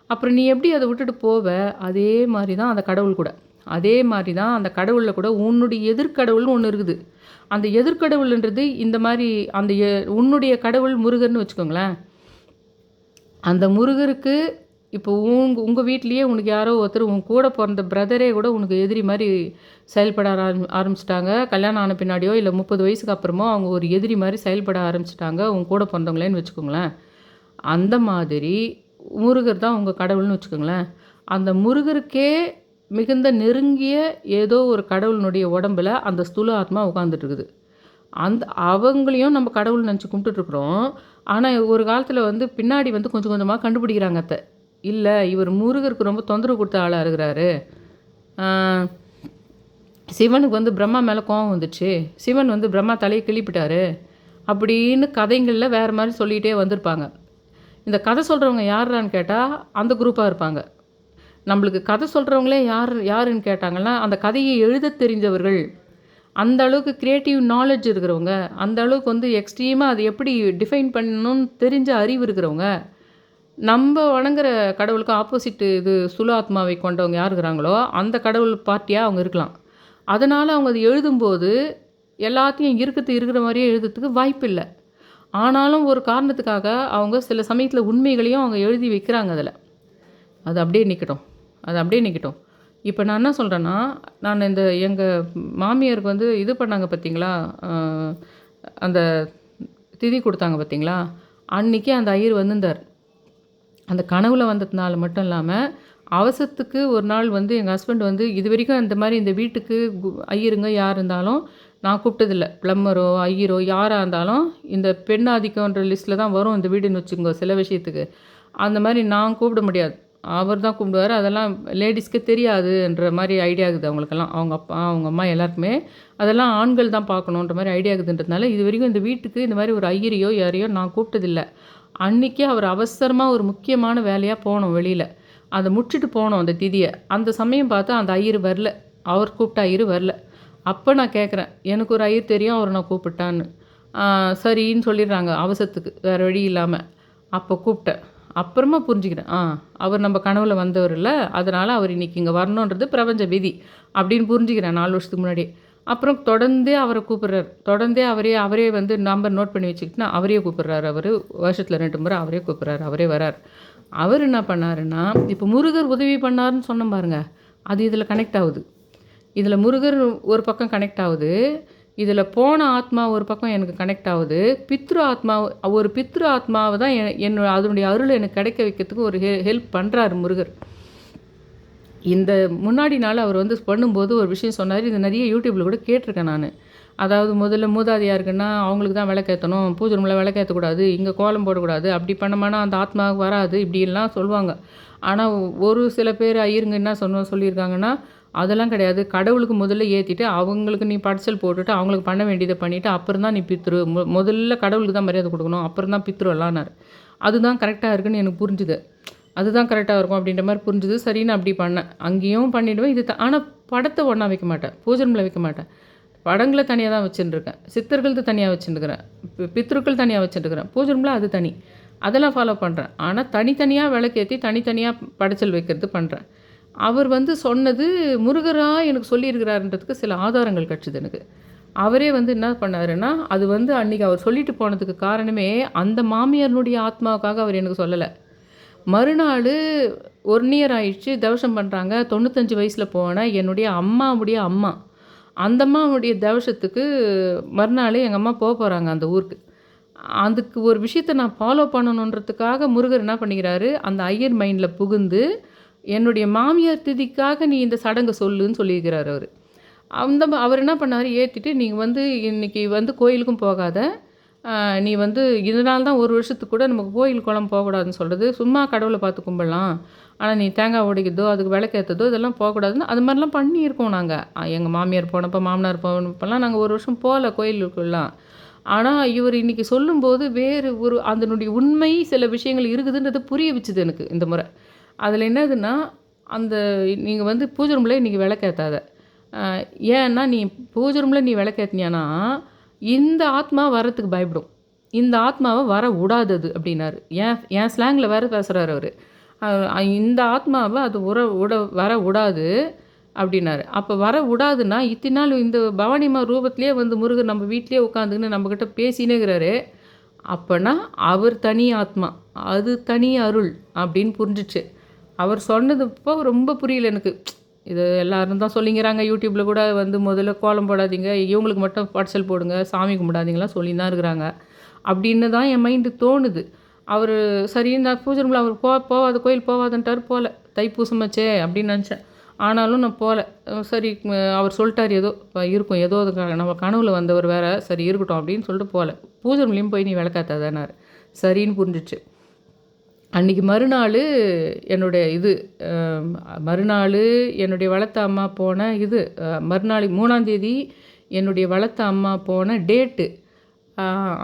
அப்புறம் நீ எப்படி அதை விட்டுட்டு போவ? அதே மாதிரி தான் அந்த கடவுள் கூட. அதே மாதிரி தான் அந்த கடவுளில் கூட உன்னுடைய எதிர்கடவுள்னு ஒன்று இருக்குது. அந்த எதிர்கடவுள்ன்றது இந்த மாதிரி அந்த உன்னுடைய கடவுள் முருகர்னு வச்சுக்கோங்களேன். அந்த முருகருக்கு இப்போ உங்கள் வீட்லேயே உனக்கு யாரோ ஒருத்தர் உன் கூட பிறந்த பிரதரே கூட உனக்கு எதிரி மாதிரி செயல்பட ஆரம்பிச்சிட்டாங்க. கல்யாணம் ஆன பின்னாடியோ இல்லை 30 வயசுக்கு அப்புறமோ அவங்க ஒரு எதிரி மாதிரி செயல்பட ஆரம்பிச்சிட்டாங்க உன் கூட பிறந்தவங்களேன்னு வச்சுக்கோங்களேன். அந்த மாதிரி முருகர் தான் உங்கள் கடவுள்னு வச்சுக்கோங்களேன். அந்த முருகருக்கே மிகுந்த நெருங்கிய ஏதோ ஒரு கடவுளினுடைய உடம்பில் அந்த ஸ்தூல ஆத்மா உட்காந்துட்ருக்குது. அவங்களையும் நம்ம கடவுள் நினச்சி கும்பிட்டுட்ருக்குறோம். ஆனால் ஒரு காலத்தில் வந்து பின்னாடி வந்து கொஞ்சம் கொஞ்சமாக கண்டுபிடிக்கிறாங்க அத்தை, இல்லை இவர் முருகருக்கு ரொம்ப தொந்தரவு கொடுத்த ஆளாக இருக்கிறாரு. சிவனுக்கு வந்து பிரம்மா மேலே கோவம் வந்துச்சு, சிவன் வந்து பிரம்மா தலையை கிளிப்பிட்டாரு அப்படின்னு கதைங்களில் வேறு மாதிரி சொல்லிகிட்டே வந்திருப்பாங்க. இந்த கதை சொல்கிறவங்க யாரான்னு கேட்டால் அந்த குரூப்பாக இருப்பாங்க. நம்மளுக்கு கதை சொல்கிறவங்களே யாருன்னு கேட்டாங்கன்னா அந்த கதையை எழுத தெரிஞ்சவர்கள், அந்த அளவுக்கு க்ரியேட்டிவ் நாலேஜ் இருக்கிறவங்க, அந்த அளவுக்கு வந்து எக்ஸ்ட்ரீமாக அது எப்படி டிஃபைன் பண்ணணும்னு தெரிஞ்ச அறிவு இருக்கிறவங்க. நம்ம வணங்குற கடவுளுக்கு ஆப்போசிட்டு இது ஸ்தூல ஆத்மாவை கொண்டவங்க யார் இருக்கிறாங்களோ அந்த கடவுள் பார்ட்டியாக அவங்க இருக்கலாம். அதனால் அவங்க அது எழுதும்போது எல்லாத்தையும் இருக்கிற மாதிரியே எழுதுறதுக்கு வாய்ப்பு இல்லை. ஆனாலும் ஒரு காரணத்துக்காக அவங்க சில சமயத்தில் உண்மைகளையும் அவங்க எழுதி வைக்கிறாங்க அதில். அது அப்படியே நிற்கட்டும். இப்போ நான் என்ன சொல்கிறேன்னா, நான் எங்கள் மாமியாருக்கு வந்து இது பண்ணாங்க பார்த்தீங்களா, அந்த திதி கொடுத்தாங்க பார்த்தீங்களா, அன்றைக்கி அந்த ஐயர் வந்திருந்தார். அந்த கனவுல வந்ததுனால மட்டும் இல்லாமல் அவசரத்துக்கு ஒரு நாள் வந்து எங்கள் ஹஸ்பண்ட் வந்து இது வரைக்கும் இந்த மாதிரி இந்த வீட்டுக்கு ஐயருங்க யார் இருந்தாலும் நான் கூப்பிட்டதில்லை. ப்ளம்மரோ ஐயரோ யாராக இருந்தாலும் இந்த பெண் ஆதிக்கன்ற லிஸ்ட்டில் தான் வரும் இந்த வீடுன்னு வச்சுக்கோங்க. சில விஷயத்துக்கு அந்த மாதிரி நான் கூப்பிட முடியாது. அவர் தான் கும்பிடுவாரு. அதெல்லாம் லேடீஸ்க்கு தெரியாதுன்ற மாரி ஐடியா இருக்குது அவங்களுக்கெல்லாம். அவங்க அப்பா, அவங்க அம்மா எல்லாருக்குமே. அதெல்லாம் ஆண்கள் தான் பார்க்கணுன்ற மாரி ஐடியா இருக்குதுன்றதுனால, இதுவரைக்கும் இந்த வீட்டுக்கு இந்த மாரி ஒரு ஐயரையோ, யாரையோ நான் கூப்பிட்டதில்ல. அன்னைக்கே அவர் அவசரமா ஒரு முக்கியமான வேலையா போனோம் வெளியில. அத முடிச்சுட்டு போனோம் அந்த திதிய. அந்த சமயம் பார்த்தா அந்த ஐயர் வரல. அவர் கூப்பிட்ட ஐயர் வரல. அப்ப நான் கேட்குறேன். எனக்கு ஒரு ஐயர் தெரியும். அவர நான் கூப்பிட்டான்னு. சரின்னு சொல்லிடுறாங்க அவசரத்துக்கு. வேற வழி இல்லாம. அப்போ கூப்பிட்டேன். அப்புறமா புரிஞ்சுக்கிறேன். அவர் நம்ம கனவுல வந்தவர்ல. அதனால அவர் இன்னைக்கு இங்க வரணுன்றது பிரபஞ்ச விதி. அப்படின்னு புரிஞ்சுக்கிறேன் 4 வருஷத்துக்கு முன்னாடியே. அப்புறம் தொடர்ந்தே அவர கூப்பிடுறாரு. தொடர்ந்தே அவரே வந்து நம்பர் நோட் பண்ணி வச்சுக்கிட்டுனா, அவரே கூப்பிடுறாரு அவரு. வருஷத்துல 2 முறை அவரே கூப்பிடுறாரு. அவரே வராரு. அவர் என்ன பண்ணாருன்னா, இப்போ முருகர் உதவி பண்ணாருன்னு சொன்னேன் பாருங்க. அது இதில கனெக்ட் ஆகுது. இதில முருகர் ஒரு பக்கம் கனெக்ட் ஆகுது. இதில போன ஆத்மா ஒரு பக்கம் எனக்கு கனெக்ட் ஆகுது. ஒரு பித்ரு ஆத்மாவ தான் அதனுடைய அருள் எனக்கு கிடைக்க வைக்கிறதுக்கு ஒரு ஹெல்ப் பண்ணுறாரு முருகர். இந்த முன்னாடி நாள் அவர் வந்து பண்ணும்போது ஒரு விஷயம் சொன்னார். இது நிறைய யூடியூப்பில் கூட கேட்டிருக்கேன் நான். அதாவது முதல்ல மூதாதையாருக்குன்னா அவங்களுக்கு தான் விளக்கேற்றணும், பூஜை ரூமில் விளக்கேற்றக்கூடாது, இங்கே கோலம் போடக்கூடாது, அப்படி பண்ணோம்னா அந்த ஆத்மாவுக்கு வராது, இப்படிலாம் சொல்லுவாங்க. ஆனால் ஒரு சில பேர் ஐயருங்க என்ன சொல்லியிருக்காங்கன்னா, அதெல்லாம் கிடையாது. கடவுளுக்கு முதல்ல ஏற்றிட்டு அவங்களுக்கு நீ படைச்சல் போட்டுட்டு அவங்களுக்கு பண்ண வேண்டியதை பண்ணிவிட்டு அப்புறம் தான் நீ பித்ரு முதல்ல கடவுளுக்கு தான் மரியாதை கொடுக்கணும், அப்புறம் தான் பித்ரு எல்லாம்னாரு. அதுதான் கரெக்டாக இருக்குன்னு எனக்கு புரிஞ்சுது. அதுதான் கரெக்டாக இருக்கும் அப்படின்ற மாதிரி புரிஞ்சுது. சரின்னு அப்படி பண்ணேன். அங்கேயும் பண்ணிவிடுவேன். ஆனால் படத்தை ஒன்றா வைக்க மாட்டேன், பூஜை ரூமில் வைக்க மாட்டேன். படங்களை தனியாக தான் வச்சுட்டுருக்கேன். சித்தர்களது தனியாக வச்சுட்டுருக்கிறேன், பித்ருக்கள் தனியாக வச்சுட்டுருக்கிறேன். பூஜை ரூமில் அது தனி. அதெல்லாம் ஃபாலோ பண்ணுறேன். ஆனால் தனித்தனியாக விளக்கேற்றி தனித்தனியாக படைச்சல் வைக்கிறது பண்ணுறேன். அவர் வந்து சொன்னது முருகராக எனக்கு சொல்லியிருக்கிறாருன்றதுக்கு சில ஆதாரங்கள் கிடச்சிது எனக்கு. அவரே வந்து என்ன பண்ணாருன்னா, அது வந்து அன்றைக்கி அவர் சொல்லிட்டு போனதுக்கு காரணமே அந்த மாமியாருடைய ஆத்மாவுக்காக அவர் எனக்கு சொல்லலை. மறுநாள் 1 இயர் ஆயிடுச்சு, தவசம் பண்ணுறாங்க. 95 வயசில் போன என்னுடைய அம்மாவுடைய அம்மா, அந்த அம்மாவுடைய தவசத்துக்கு மறுநாள் எங்கள் அம்மா போகிறாங்க அந்த ஊருக்கு. அதுக்கு ஒரு விஷயத்தை நான் ஃபாலோ பண்ணணுன்றதுக்காக முருகர் என்ன பண்ணிக்கிறாரு, அந்த ஐயர் மைண்டில் புகுந்து என்னுடைய மாமியார் திதிக்காக நீ இந்த சடங்கை சொல்லுன்னு சொல்லியிருக்கிறார் அவர். அவர் என்ன பண்ணார், ஏற்றிட்டு நீங்கள் வந்து இன்றைக்கி வந்து கோயிலுக்கும் போகாத, நீ வந்து இதனால தான் 1 வருஷத்துக்கு கூட நமக்கு கோயில் குளம் போகக்கூடாதுன்னு சொல்கிறது. சும்மா கடவுளை பார்த்து கும்பிடலாம், ஆனால் நீ தேங்காய் உடைக்கிறதோ அதுக்கு விளக்கேற்றதோ இதெல்லாம் போகக்கூடாதுன்னு அது மாதிரிலாம் பண்ணியிருக்கோம் நாங்கள். எங்கள் மாமியார் போனப்போ மாமனார் போனப்போலாம் நாங்கள் 1 வருஷம் போகல கோயிலுக்குலாம். ஆனால் இவர் இன்றைக்கி சொல்லும்போது வேறு ஒரு அதனுடைய உண்மை சில விஷயங்கள் இருக்குதுன்றது புரிய வச்சுது எனக்கு இந்த முறை. அதில் என்னதுன்னா, அந்த நீங்கள் வந்து பூஜை ரூமில் இன்றைக்கி விளக்கேற்றாத. ஏன்னா நீ பூஜை ரூமில் நீ விளக்கேற்றினியானா இந்த ஆத்மா வரத்துக்கு பயப்படும், இந்த ஆத்மாவை வர விடாதது அப்படின்னாரு. என் ஸ்லாங்கில் வேறு பேசுகிறாரு அவர். இந்த ஆத்மாவை அது வர விடாது அப்படின்னாரு. அப்போ வர விடாதுன்னா இத்தனை நாள் இந்த பவானிமா ரூபத்திலே வந்து முருகர் நம்ம வீட்டிலே உட்காந்துக்கின்னு நம்மக்கிட்ட பேசினேங்கிறாரு. அப்போனா அவர் தனி ஆத்மா, அது தனி அருள் அப்படின்னு புரிஞ்சிச்சு. அவர் சொன்னது இப்போ ரொம்ப புரியல எனக்கு. இது எல்லோரும் தான் சொல்லிங்கிறாங்க யூடியூப்பில் கூட வந்து முதல்ல கோலம் போடாதீங்க, இவங்களுக்கு மட்டும் படைச்சல் போடுங்க, சாமி கும்பிடாதீங்களாம் சொல்லி தான் இருக்கிறாங்க அப்படின்னு தான் என் மைண்டு தோணுது. அவர் சரின்னு நான் பூஜை ரூமில் அவர் போகாத கோயில் போகாதன்ட்டார். போகல, தைப்பூசம் வச்சே அப்படின்னு நினச்சேன். ஆனாலும் நான் போகல. சரி அவர் சொல்லிட்டார் ஏதோ இருக்கும், ஏதோ நம்ம கனவுல வந்தவர் வேறு, சரி இருக்கட்டும் அப்படின்னு சொல்லிட்டு போகல. பூஜை ரூம்லேயும் போய் நீ விளக்காத்தாதானார். சரின்னு புரிஞ்சிச்சு. அன்றைக்கி மறுநாள் என்னுடைய வளர்த்த அம்மா போன மறுநாள் 3ஆம் தேதி என்னுடைய வளர்த்த அம்மா போன டேட்டு,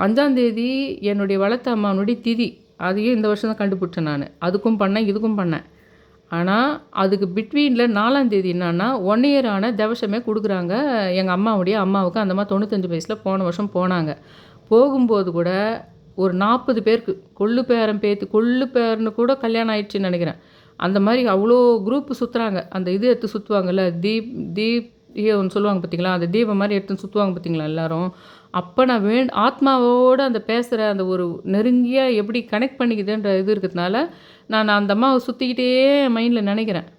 5ஆம் தேதி என்னுடைய வளர்த்த அம்மாவனுடைய திதி. அதையும் இந்த வருஷம் தான் கண்டுபிடிச்சேன் நான். அதுக்கும் பண்ணேன், இதுக்கும் பண்ணேன். ஆனால் அதுக்கு பிட்வீனில் 4ஆம் தேதி என்னன்னா 1 இயர் ஆன தவசமே கொடுக்குறாங்க எங்கள் அம்மாவுக்கு. அந்த மாதிரி 95 வயசில் போன வருஷம் போனாங்க. போகும்போது கூட ஒரு 40 பேருக்கு கொள்ளு பேரன்னு கூட கல்யாணம் ஆயிடுச்சுன்னு நினைக்கிறேன். அந்த மாதிரி அவ்வளோ குரூப்பு சுற்றுறாங்க. அந்த எடுத்து சுற்றுவாங்கல்ல, தீப் ஒன்று சொல்லுவாங்க பார்த்தீங்களா, அந்த தீபம் மாதிரி எடுத்து சுற்றுவாங்க பார்த்தீங்களா எல்லோரும். அப்போ நான் ஆத்மாவோடு அந்த பேசுகிற அந்த ஒரு நெருங்கியாக எப்படி கனெக்ட் பண்ணிக்குதுன்ற இது இருக்கிறதுனால நான் அந்த அம்மாவை சுற்றிக்கிட்டே மைண்டில் நினைக்கிறேன்.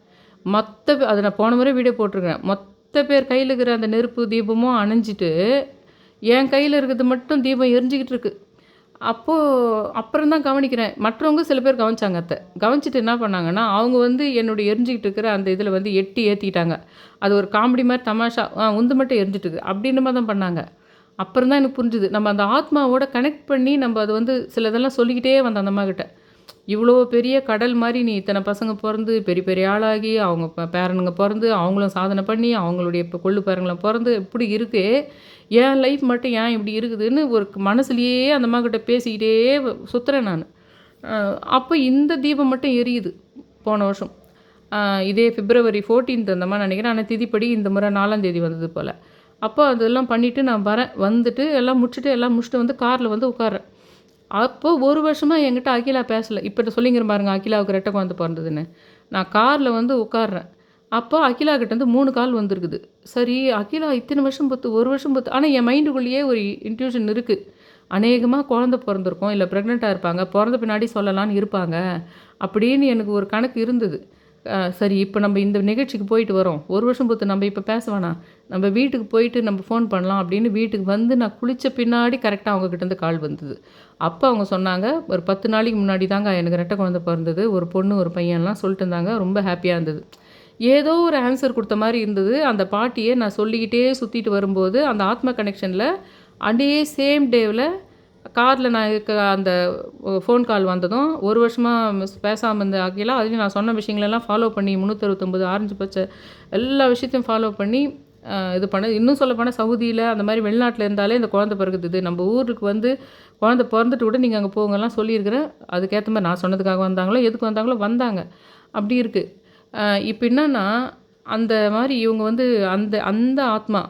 அதை நான் போன முறை வீடியோ போட்டிருக்கிறேன். மொத்த பேர் கையில் இருக்கிற அந்த நெருப்பு தீபமும் அணைஞ்சிட்டு என் கையில் இருக்கிறது மட்டும் தீபம் எரிஞ்சிக்கிட்டு இருக்கு. அப்புறம் தான் கவனிக்கிறேன். மற்றவங்க சில பேர் கவனிச்சாங்க. கவனிச்சிட்டு என்ன பண்ணாங்கன்னா, அவங்க வந்து என்னுடைய எரிஞ்சிக்கிட்டு இருக்கிற அந்த இதில் வந்து ஏற்றிக்கிட்டாங்க. அது ஒரு காமெடி மாதிரி தமாஷா, உந்து மட்டும் எரிஞ்சிட்டு அப்படின்ற மாதிரி தான் பண்ணாங்க. அப்புறம் தான் எனக்கு புரிஞ்சுது, நம்ம அந்த ஆத்மாவோட கனெக்ட் பண்ணி நம்ம அது வந்து சில இதெல்லாம் சொல்லிக்கிட்டே வந்தோம் அந்த அம்மா கிட்ட. இவ்வளோ பெரிய கடல் மாதிரி நீ இத்தனை பசங்க பிறந்து பெரிய பெரிய ஆளாகி அவங்க பேரனுங்க பிறந்து அவங்களும் சாதனை பண்ணி அவங்களுடைய இப்போ கொள்ளு பேரங்களை பிறந்து இப்படி இருக்கு, என் லைஃப் மட்டும் ஏன் இப்படி இருக்குதுன்னு ஒரு மனசுலையே அந்த அம்மாக்கிட்ட பேசிக்கிட்டே சுற்றுறேன் நான். அப்போ இந்த தீபம் மட்டும் எரியுது போன வருஷம். இதே February 14th அந்த மாதிரி நினைக்கிறேன். ஆனால் திதிப்படி இந்த முறை 4ஆம் தேதி வந்தது போல். அப்போ அதெல்லாம் பண்ணிவிட்டு நான் வரேன். வந்துட்டு எல்லாம் முடிச்சுட்டு வந்து காரில் வந்து உட்கார்றேன். அப்போது ஒரு வருஷமாக என்கிட்ட அகிலா பேசலை. இப்போ சொல்லிங்கிற பாருங்க, அகிலாவுக்கு ரெட்டை குழந்தை பிறந்ததுன்னு. நான் காரில் வந்து உட்கார்றேன். அப்போ அகிலா கிட்டேருந்து 3 கால் வந்திருக்குது. சரி, அகிலா இத்தனை வருஷம் பொறுத்து, ஒரு வருஷம் பொறுத்து. ஆனால் என் மைண்டுக்குள்ளேயே ஒரு இன்ட்யூஷன் இருக்குது. அநேகமாக குழந்தை பிறந்திருக்கும், இல்லை ப்ரெக்னெண்ட்டாக இருப்பாங்க, பிறந்த பின்னாடி சொல்லலான்னு இருப்பாங்க அப்படின்னு எனக்கு ஒரு கணக்கு இருந்தது. சரி, இப்போ நம்ம இந்த நிகழ்ச்சிக்கு போயிட்டு வரோம், ஒரு வருஷம் பொறுத்து நம்ம இப்போ பேச வேணாம், நம்ம வீட்டுக்கு போயிட்டு நம்ம ஃபோன் பண்ணலாம் அப்படின்னு வீட்டுக்கு வந்து நான் குளித்த பின்னாடி கரெக்டாக அவங்கக்கிட்டேருந்து கால் வந்தது. அப்போ அவங்க சொன்னாங்க, ஒரு 10 நாளைக்கு முன்னாடி தாங்க எனக்கு ரெட்டை குழந்தை பிறந்தது, ஒரு பொண்ணு ஒரு பையன்லாம் சொல்லிட்டு இருந்தாங்க. ரொம்ப ஹாப்பியாக இருந்தது. ஏதோ ஒரு ஆன்சர் கொடுத்த மாதிரி இருந்தது. அந்த பாட்டியை நான் சொல்லிக்கிட்டே சுற்றிட்டு வரும்போது அந்த ஆத்மா கனெக்ஷனில் அதே சேம் டேவில் காரில் நான் இருக்க அந்த ஃபோன் கால் வந்ததும், ஒரு வருஷமாக பேசாமல் இருந்த அகிலா அதுலேயும் நான் சொன்ன விஷயங்களெல்லாம் ஃபாலோ பண்ணி 369 ஆரஞ்சு பச்சை எல்லா விஷயத்தையும் ஃபாலோ பண்ணி இது பண்ண. இன்னும் சொல்லப்போனால் சவுதியில் அந்த மாதிரி வெளிநாட்டில் இருந்தாலே இந்த குழந்தை பிறகுது. நம்ம ஊருக்கு வந்து குழந்தை பிறந்துட்டு கூட நீங்கள் அங்கே போங்கலாம் சொல்லியிருக்கிறேன். அதுக்கேற்ற மாதிரி நான் சொன்னதுக்காக வந்தாங்களோ எதுக்கு வந்தாங்களோ வந்தாங்க. அப்படி இருக்குது. இப்போ என்னன்னா, அந்த மாதிரி இவங்க வந்து அந்த அந்த ஆத்மா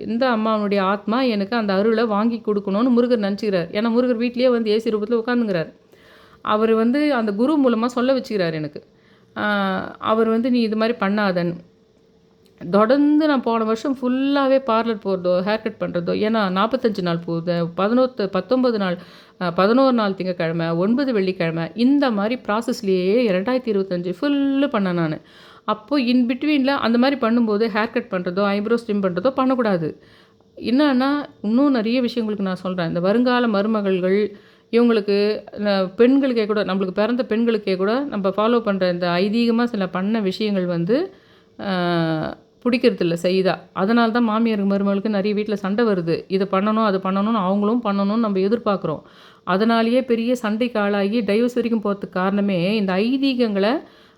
இந்த அம்மாவனுடைய ஆத்மா எனக்கு அந்த அருளை வாங்கி கொடுக்கணும்னு முருகர் நினச்சிக்கிறார். ஏன்னா முருகர் வீட்லேயே வந்து ஏசி ரூபத்தில் உட்காந்துங்கிறார். அவர் வந்து அந்த குரு மூலமாக சொல்ல வச்சுக்கிறார் எனக்கு. அவர் வந்து நீ இது மாதிரி பண்ணாதன்னு. தொடர்ந்து நான் போன வருஷம் ஃபுல்லாகவே பார்லர் போகிறதோ ஹேர் கட் பண்ணுறதோ, ஏன்னா 45 நாள் போகுது, 19 நாள் 11 நாள் திங்கக்கிழமை, 9 வெள்ளிக்கிழமை, இந்த மாதிரி ப்ராசஸ்லேயே 2025 ஃபுல்லு பண்ணேன் நான். அப்போது இன் பிட்வீனில் அந்த மாதிரி பண்ணும்போது ஹேர் கட் பண்ணுறதோ ஐப்ரோ ஸ்ட்ரிம் பண்ணுறதோ பண்ணக்கூடாது. என்னன்னா இன்னும் நிறைய விஷயங்களுக்கு நான் சொல்கிறேன். இந்த வருங்கால மருமகள்கள் இவங்களுக்கு பெண்களுக்கே கூட, நம்மளுக்கு பிறந்த பெண்களுக்கே கூட நம்ம ஃபாலோ பண்ணுற இந்த ஐதீகமாக சில பண்ண விஷயங்கள் வந்து பிடிக்கிறதில்ல செய்தா. அதனால தான் மாமியாருக்கு மருமகளுக்கு நிறைய வீட்டில் சண்டை வருது. இதை பண்ணணும் அது பண்ணணும்னு அவங்களும் பண்ணணும்னு நம்ம எதிர்பார்க்குறோம். அதனாலேயே பெரிய சண்டைக்கு ஆளாகி டைவர்ஸ் வரைக்கும் போகிறதுக்கு காரணமே இந்த ஐதீகங்களை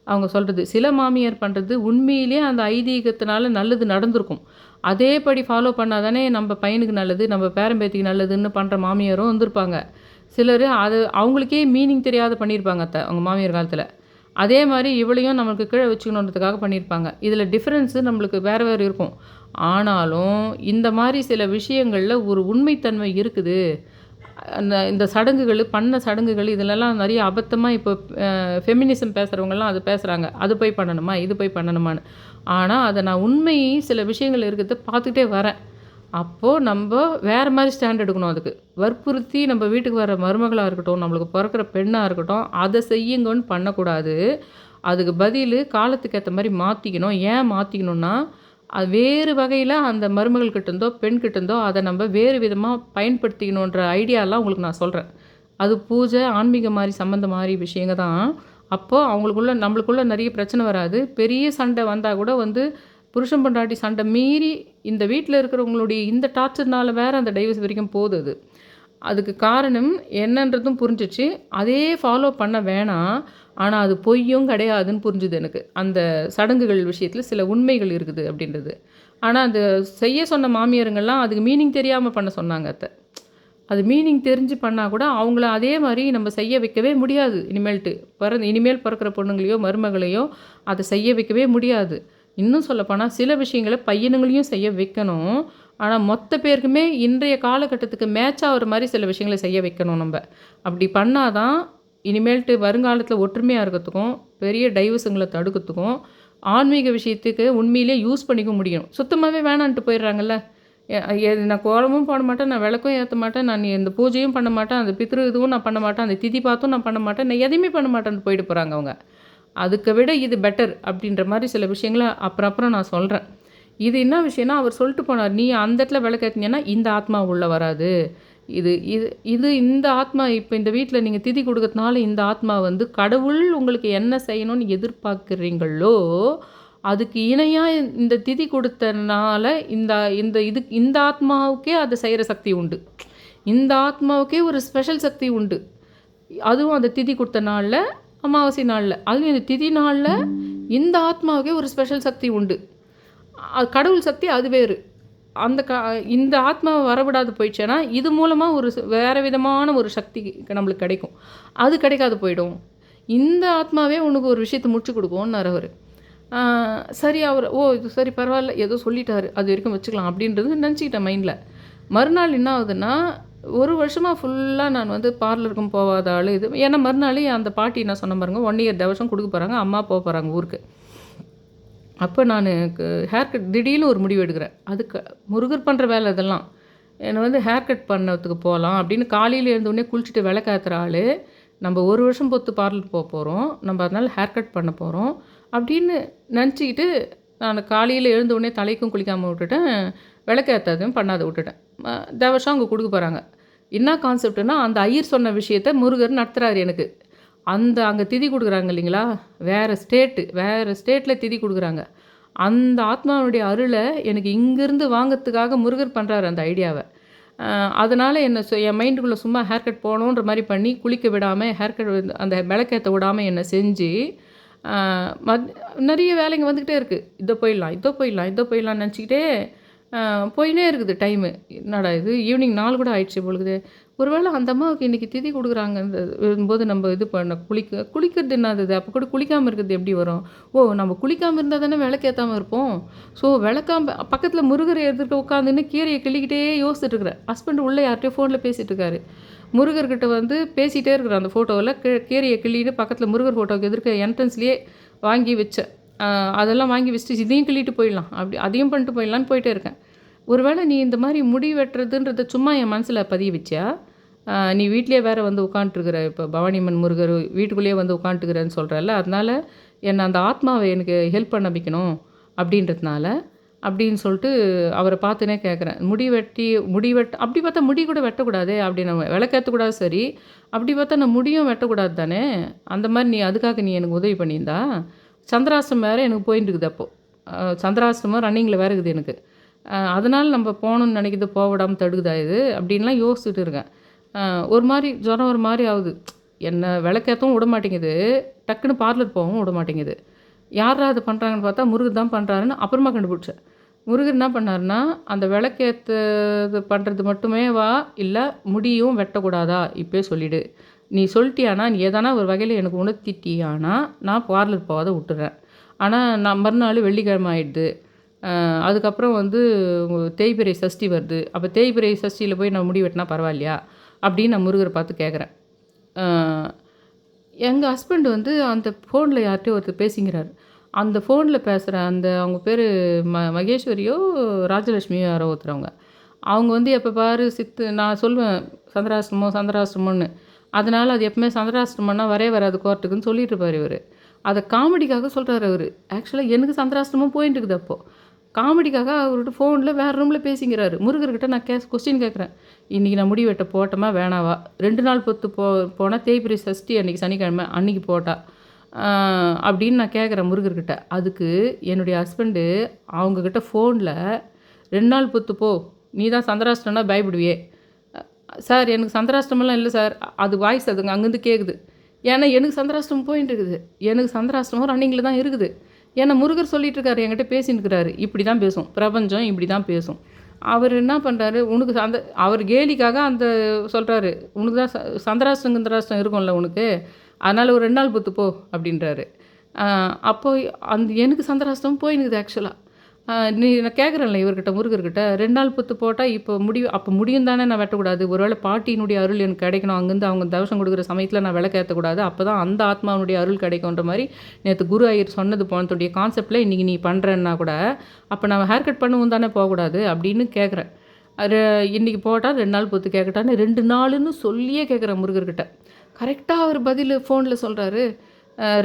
அவங்க சொல்கிறது. சில மாமியார் பண்ணுறது உண்மையிலே அந்த ஐதீகத்தினால நல்லது நடந்திருக்கும். அதேபடி ஃபாலோ பண்ணால் தானே நம்ம பையனுக்கு நல்லது, நம்ம பேரம்பேத்திக்கு நல்லதுன்னு பண்ணுற மாமியாரும் வந்திருப்பாங்க. சிலர் அது அவங்களுக்கே மீனிங் தெரியாத பண்ணியிருப்பாங்க அவங்க மாமியார் காலத்தில். அதே மாதிரி இவளையும் நம்மளுக்கு கீழே வச்சுக்கணுன்றதுக்காக பண்ணியிருப்பாங்க. இதில் டிஃப்ரென்ஸு நம்மளுக்கு வேறு வேறு இருக்கும். ஆனாலும் இந்த மாதிரி சில விஷயங்களில் ஒரு உண்மைத்தன்மை இருக்குது. இந்த சடங்குகள் பண்ண சடங்குகள் இதிலெல்லாம் நிறைய அபத்தமாக இப்போ ஃபெமினிசம் பேசுகிறவங்கலாம் அது பேசுகிறாங்க. அது போய் பண்ணணுமா இது போய் பண்ணணுமான்னு. ஆனால் அதை நான் உண்மை சில விஷயங்கள் இருக்கிறத பார்த்துக்கிட்டே வரேன். அப்போது நம்ம வேறு மாதிரி ஸ்டாண்ட் எடுக்கணும். அதுக்கு வற்புறுத்தி நம்ம வீட்டுக்கு வர மருமகளாக இருக்கட்டும், நம்மளுக்கு பிறக்கிற பெண்ணாக இருக்கட்டும், அதை செய்யுங்கன்னு பண்ணக்கூடாது. அதுக்கு பதில் காலத்துக்கு ஏற்ற மாதிரி மாற்றிக்கணும். ஏன் மாற்றிக்கணுன்னா, அது வேறு வகையில் அந்த மருமகள்கிட்டேருந்தோ பெண்கிட்டேருந்தோ அதை நம்ம வேறு விதமாக பயன்படுத்திக்கணுன்ற ஐடியாலாம் உங்களுக்கு நான் சொல்கிறேன். அது பூஜை ஆன்மீக மாதிரி சம்மந்த மாதிரி விஷயங்க தான். அப்போது நம்மளுக்குள்ளே நிறைய பிரச்சனை வராது. பெரிய சண்டை வந்தால் கூட வந்து புருஷன் பொண்டாட்டி சண்டை மீறி இந்த வீட்டில் இருக்கிறவங்களுடைய இந்த டார்ச்சர்னால் வேறு அந்த டைவர்ஸ் வரைக்கும் போகுது. அதுக்கு காரணம் என்னன்றதும் புரிஞ்சிச்சு. அதே ஃபாலோ பண்ண வேணாம், ஆனால் அது பொய்யும் கிடையாதுன்னு புரிஞ்சுது எனக்கு. அந்த சடங்குகள் விஷயத்தில் சில உண்மைகள் இருக்குது அப்படின்றது. ஆனால் அது செய்ய சொன்ன மாமியாருங்கள்லாம் அதுக்கு மீனிங் தெரியாமல் பண்ண சொன்னாங்க அத்தை. அது மீனிங் தெரிஞ்சு பண்ணால் கூட அவங்கள அதே மாதிரி நம்ம செய்ய வைக்கவே முடியாது. இனிமேல் பிறக்கிற பொண்ணுங்களையோ மருமகளையோ அதை செய்ய வைக்கவே முடியாது. இன்னும் சொல்லப்போனால் சில விஷயங்களை பையனுங்களையும் செய்ய வைக்கணும். ஆனால் மொத்த பேருக்குமே இன்றைய காலகட்டத்துக்கு மேட்ச் ஆகிற மாதிரி சில விஷயங்களை செய்ய வைக்கணும் நம்ம. அப்படி பண்ணால் தான் இனிமேல்ட்டு வருங்காலத்தில் ஒற்றுமையாக இருக்கிறதுக்கும் பெரிய டைவர்ஸுங்களை தடுக்கிறதுக்கும் ஆன்மீக விஷயத்துக்கு உண்மையிலே யூஸ் பண்ணிக்க முடியும். சுத்தமாகவே வேணான்ட்டு போயிடுறாங்கல்ல. நான் கோலமும் போட மாட்டேன், நான் விளக்கும் ஏற்ற மாட்டேன், நான் இந்த பூஜையும் பண்ண மாட்டேன், அந்த பித்ரு இதுவும் நான் பண்ண மாட்டேன், அந்த திதி பார்த்தும் நான் பண்ண மாட்டேன், நான் எதையுமே பண்ண மாட்டேன்னு போயிட்டு போகிறாங்க அவங்க. அதுக்கு விட இது பெட்டர் அப்படின்ற மாதிரி சில விஷயங்களை அப்புறம் நான் சொல்கிறேன். இது என்ன விஷயம்னா, அவர் சொல்லிட்டு போனார், நீ அந்த இடத்துல விளக்கேற்றினீங்கன்னா இந்த ஆத்மா உள்ளே வராது. இந்த ஆத்மா இப்போ இந்த வீட்டில் நீங்கள் திதி கொடுக்கறதுனால இந்த ஆத்மா வந்து கடவுள் உங்களுக்கு என்ன செய்யணும்னு எதிர்பார்க்குறீங்களோ அதுக்கு இணையாக இந்த திதி கொடுத்தனால இந்த ஆத்மாவுக்கே அதை செய்கிற சக்தி உண்டு. இந்த ஆத்மாவுக்கே ஒரு ஸ்பெஷல் சக்தி உண்டு. அதுவும் அந்த திதி கொடுத்த நாளில், அமாவாசை நாளில், அதுவும் இந்த திதி நாளில் இந்த ஆத்மாவுக்கே ஒரு ஸ்பெஷல் சக்தி உண்டு. கடவுள் சக்தி அது வேறு. அந்த இந்த ஆத்மாவை வரவிடாது போயிடுச்சேன்னா இது மூலமாக ஒரு வேறு விதமான ஒரு சக்தி நம்மளுக்கு கிடைக்கும். அது கிடைக்காது போயிடும். இந்த ஆத்மாவே உனக்கு ஒரு விஷயத்தை முடிச்சு கொடுக்கும்னார் அவர். சரி அவர் இது சரி பரவாயில்ல ஏதோ சொல்லிட்டாரு, அது வரைக்கும் வச்சுக்கலாம் அப்படின்றது நினச்சிக்கிட்டேன் மைண்டில். மறுநாள் என்ன ஆகுதுன்னா, ஒரு வருஷமாக ஃபுல்லாக நான் வந்து பார்லருக்கும் போகாத ஆள் இது. ஏன்னா மறுநாள் அந்த பாட்டி என்ன சொன்ன பாருங்க, 1 இயர் தவசம் கொடுக்க போகிறாங்க, அம்மா போக போகிறாங்க ஊருக்கு. அப்போ நான் ஹேர் கட் திடீர்னு ஒரு முடிவு எடுக்கிறேன். அதுக்கு முருகர் பண்ணுற வேலை இதெல்லாம். என்னை வந்து ஹேர் கட் பண்ணதுக்கு போகலாம் அப்படின்னு காலையில் எழுந்தோடனே குளிச்சுட்டு விளக்கேற்றுற ஆள், நம்ம ஒரு வருஷம் பொறுத்து பார்லர் போகிறோம், நம்ம அதனால் ஹேர் கட் பண்ண போகிறோம் அப்படின்னு நினச்சிக்கிட்டு நான் காலையில் எழுந்தோடனே தலைக்கும் குளிக்காமல் விட்டுட்டேன், விளக்கேற்றதையும் பண்ணாத விட்டுட்டேன். தேவசம் அவங்க கொடுக்க போகிறாங்க. என்ன கான்செப்ட்னா, அந்த ஐயர் சொன்ன விஷயத்த முருகர் நடத்துகிறாரு எனக்கு. அங்கே திதி கொடுக்குறாங்க இல்லைங்களா, வேறு ஸ்டேட்டில் திதி கொடுக்குறாங்க. அந்த ஆத்மாவுடைய அருளை எனக்கு இங்கேருந்து வாங்கிறதுக்காக முருகர் பண்ணுறாரு அந்த ஐடியாவை. அதனால் என் மைண்டுக்குள்ளே சும்மா ஹேர் கட் போகணுன்ற மாதிரி பண்ணி குளிக்க விடாமல், ஹேர் கட் அந்த விளக்கேற்ற விடாமல் என்னை செஞ்சு நிறைய வேலைங்க வந்துக்கிட்டே இருக்குது. இதோ போயிடலாம்னு நினச்சிக்கிட்டே போயினே இருக்குது டைமு. என்னடா இது ஈவினிங் 4 கூட ஆயிடுச்சு பொழுது. ஒருவேளை அந்த அம்மாவுக்கு இன்றைக்கி திதி கொடுக்குறாங்கன்றது நம்ம இது பண்ண குளிக்கிறது என்னது, அப்போ கூட குளிக்காமல் இருக்கிறது எப்படி வரும்? நம்ம குளிக்காமல் இருந்தால் தானே விளக்கேற்றாமல் இருப்போம். ஸோ பக்கத்தில் முருகரை எதிர்க்க உட்காந்துன்னு கீரையை கிள்ளிக்கிட்டே யோசிச்சுட்டு இருக்கிறேன். ஹஸ்பண்ட் உள்ளே யார்கிட்டயோ ஃபோனில் பேசிகிட்டு இருக்காரு. முருகர்கிட்ட வந்து பேசிகிட்டே இருக்கிற அந்த ஃபோட்டோவில் கீரையை கிள்ளிட்டு பக்கத்தில் முருகர் ஃபோட்டோவுக்கு எதிர்க்க என்ட்ரன்ஸ்லேயே வாங்கி வச்சேன். அதெல்லாம் வாங்கி வச்சுட்டு இதையும் கிள்ளிட்டு போயிடலாம், அப்படி அதையும் பண்ணிட்டு போயிடலான்னு போயிட்டே இருக்கேன். ஒருவேளை நீ இந்த மாதிரி முடி வெட்டுறதுன்றத சும்மா என் மனசில் பதிய வச்சியா? நீ வீட்லேயே வேறு வந்து உட்காண்ட்ருக்குற, இப்போ பவானியம்மன் முருகர் வீட்டுக்குள்ளேயே வந்து உட்காண்ட்டுக்கிறேன்னு சொல்கிறல்ல, அதனால் என்னை அந்த ஆத்மாவை எனக்கு ஹெல்ப் பண்ண வைக்கணும் அப்படின்றதுனால அப்படின்னு சொல்லிட்டு அவரை பார்த்துனே கேட்குறேன். முடி அப்படி பார்த்தா முடி கூட வெட்டக்கூடாதே, அப்படி நம்ம விளக்கேற்றக்கூடாது சரி, அப்படி பார்த்தா நான் முடியும் வெட்டக்கூடாது தானே, அந்த மாதிரி அதுக்காக நீ எனக்கு உதவி பண்ணியிருந்தா? சந்திராஷ்டிரமம் வேறு எனக்கு போயிட்டு இருக்குது. அப்போது சந்திராஷ்டிரமம் ரன்னிங்கில் வேறு இருக்குது எனக்கு. அதனால் நம்ம போகணுன்னு நினைக்கிது போவிடாமல் தடுக்குதா இது அப்படின்லாம் யோசிச்சுட்டு இருக்கேன். ஒரு மாதிரி ஜுரம் ஒரு மாதிரி ஆகுது. என்னை விளக்கேற்றவும் விட மாட்டேங்குது, டக்குன்னு பார்லர் போகவும் விட மாட்டேங்குது. யாரா அது பண்ணுறாங்கன்னு பார்த்தா முருகர் தான் பண்ணுறாருன்னு அப்புறமா கண்டுபிடிச்சேன். முருகர் என்ன பண்ணாருன்னா, அந்த விளக்கேற்றது பண்ணுறது மட்டுமே இல்லை முடியும் வெட்டக்கூடாதா இப்போயே சொல்லிவிடு. நீ சொல்லிட்டியானா, நீ எதனா ஒரு வகையில் எனக்கு உணர்த்திட்டியானா நான் பார்லர் போகாத விட்டுறேன். ஆனால் நான் மறுநாள் வெள்ளிக்கிழமை ஆகிடுது. அதுக்கப்புறம் வந்து தேய்பிறை சஷ்டி வருது. அப்போ தேய்பிறை சஷ்டியில் போய் நான் முடி வெட்டினா பரவாயில்லையா அப்படின்னு நான் முருகரை பார்த்து கேட்குறேன். எங்கள் ஹஸ்பண்ட் வந்து அந்த ஃபோனில் யார்கிட்டயோ ஒருத்தர் பேசிங்கிறார். அந்த ஃபோனில் பேசுகிற அவங்க பேர் மகேஸ்வரியோ ராஜலட்சுமியோ யாரோ ஒருத்தரவங்க. அவங்க வந்து எப்போ பாரு நான் சொல்லுவேன் சந்திராஷ்டிரமோன்னு. அதனால் அது எப்பவுமே சந்திராஷ்டிரமம்னா வராது கோர்ட்டுக்குன்னு சொல்லிட்டு இருப்பார் இவர். அதை காமெடிக்காக சொல்கிறார் அவர். ஆக்சுவலாக எனக்கு சந்திராஷ்டிரமம் போயிட்டு இருக்குது. அப்போது காமெடிக்காக அவர்கிட்ட ஃபோனில் வேறு ரூமில் பேசிங்கிறாரு. முருகர்கிட்ட நான் கொஸ்டின் கேட்குறேன், இன்றைக்கி நான் முடி வெட்ட போட்டோமா வேணாவா? 2 நாள் பொறுத்து போனால் தேய்பிறை சஷ்டி அன்றைக்கி சனிக்கிழமை அன்றைக்கி போட்டா அப்படின்னு நான் கேட்குறேன் முருகர்கிட்ட. அதுக்கு என்னுடைய ஹஸ்பண்டு அவங்கக்கிட்ட ஃபோனில் 2 நாள் பொறுத்து போ, நீ தான் சந்திராஷ்டிரம்னா பயப்படுவியே சார், எனக்கு சந்திராஷ்டிரமெல்லாம் இல்லை சார், அது வாய்ஸ் அதுங்க அங்கேருந்து கேட்குது. ஏன்னா எனக்கு சந்திராஷ்டிரமம் போயிட்டு இருக்குது, எனக்கு சந்திராஷ்டிரமம் ரன்னிங்கில் தான் இருக்குது. ஏன்னா முருகர் சொல்லிட்டு இருக்காரு, என்கிட்ட பேசின்னு இருக்கிறாரு, இப்படி தான் பேசும் பிரபஞ்சம், இப்படி தான் பேசும். அவர் என்ன பண்ணுறாரு, உனக்கு அவர் கேலிக்காக அந்த சொல்கிறாரு, உனக்கு தான் சந்திராஷ்டிரம் இருக்கும்ல உனக்கு, அதனால் ஒரு 2 நாள் பொறுத்து போ அப்படின்றாரு. அப்போது எனக்கு சந்திராஷ்டிரம் போயினுக்குது ஆக்சுவலாக. நான் கேட்குறேன்ல இவர்கிட்ட முருகர்கிட்ட, 2 நாள் பொறுத்து போட்டால் அப்போ முடியும் தானே நான் வெட்டக்கூடாது? ஒருவேளை பாட்டியினுடைய அருள் எனக்கு கிடைக்கணும், அங்கேருந்து அவங்க தவசம் கொடுக்குற சமயத்தில் நான் விளக்கேற்றக்கூடாது, அப்போ தான் அந்த ஆத்மாவுடைய அருள் கிடைக்கும்ன்ற மாதிரி நேற்று குரு ஐயர் சொன்னது போனதுடைய கான்செப்டில் இன்றைக்கி நீ பண்ணுறேன்னா கூட அப்போ நான் ஹேர் கட் பண்ணவும் தானே போகக்கூடாது அப்படின்னு கேட்குறேன். இன்றைக்கி போட்டால் 2 நாள் பொறுத்து கேட்கட்டான்னு 2 நாளுன்னு சொல்லியே கேட்குறேன் முருகர்கிட்ட. கரெக்டாக அவர் பதில் ஃபோனில் சொல்கிறாரு,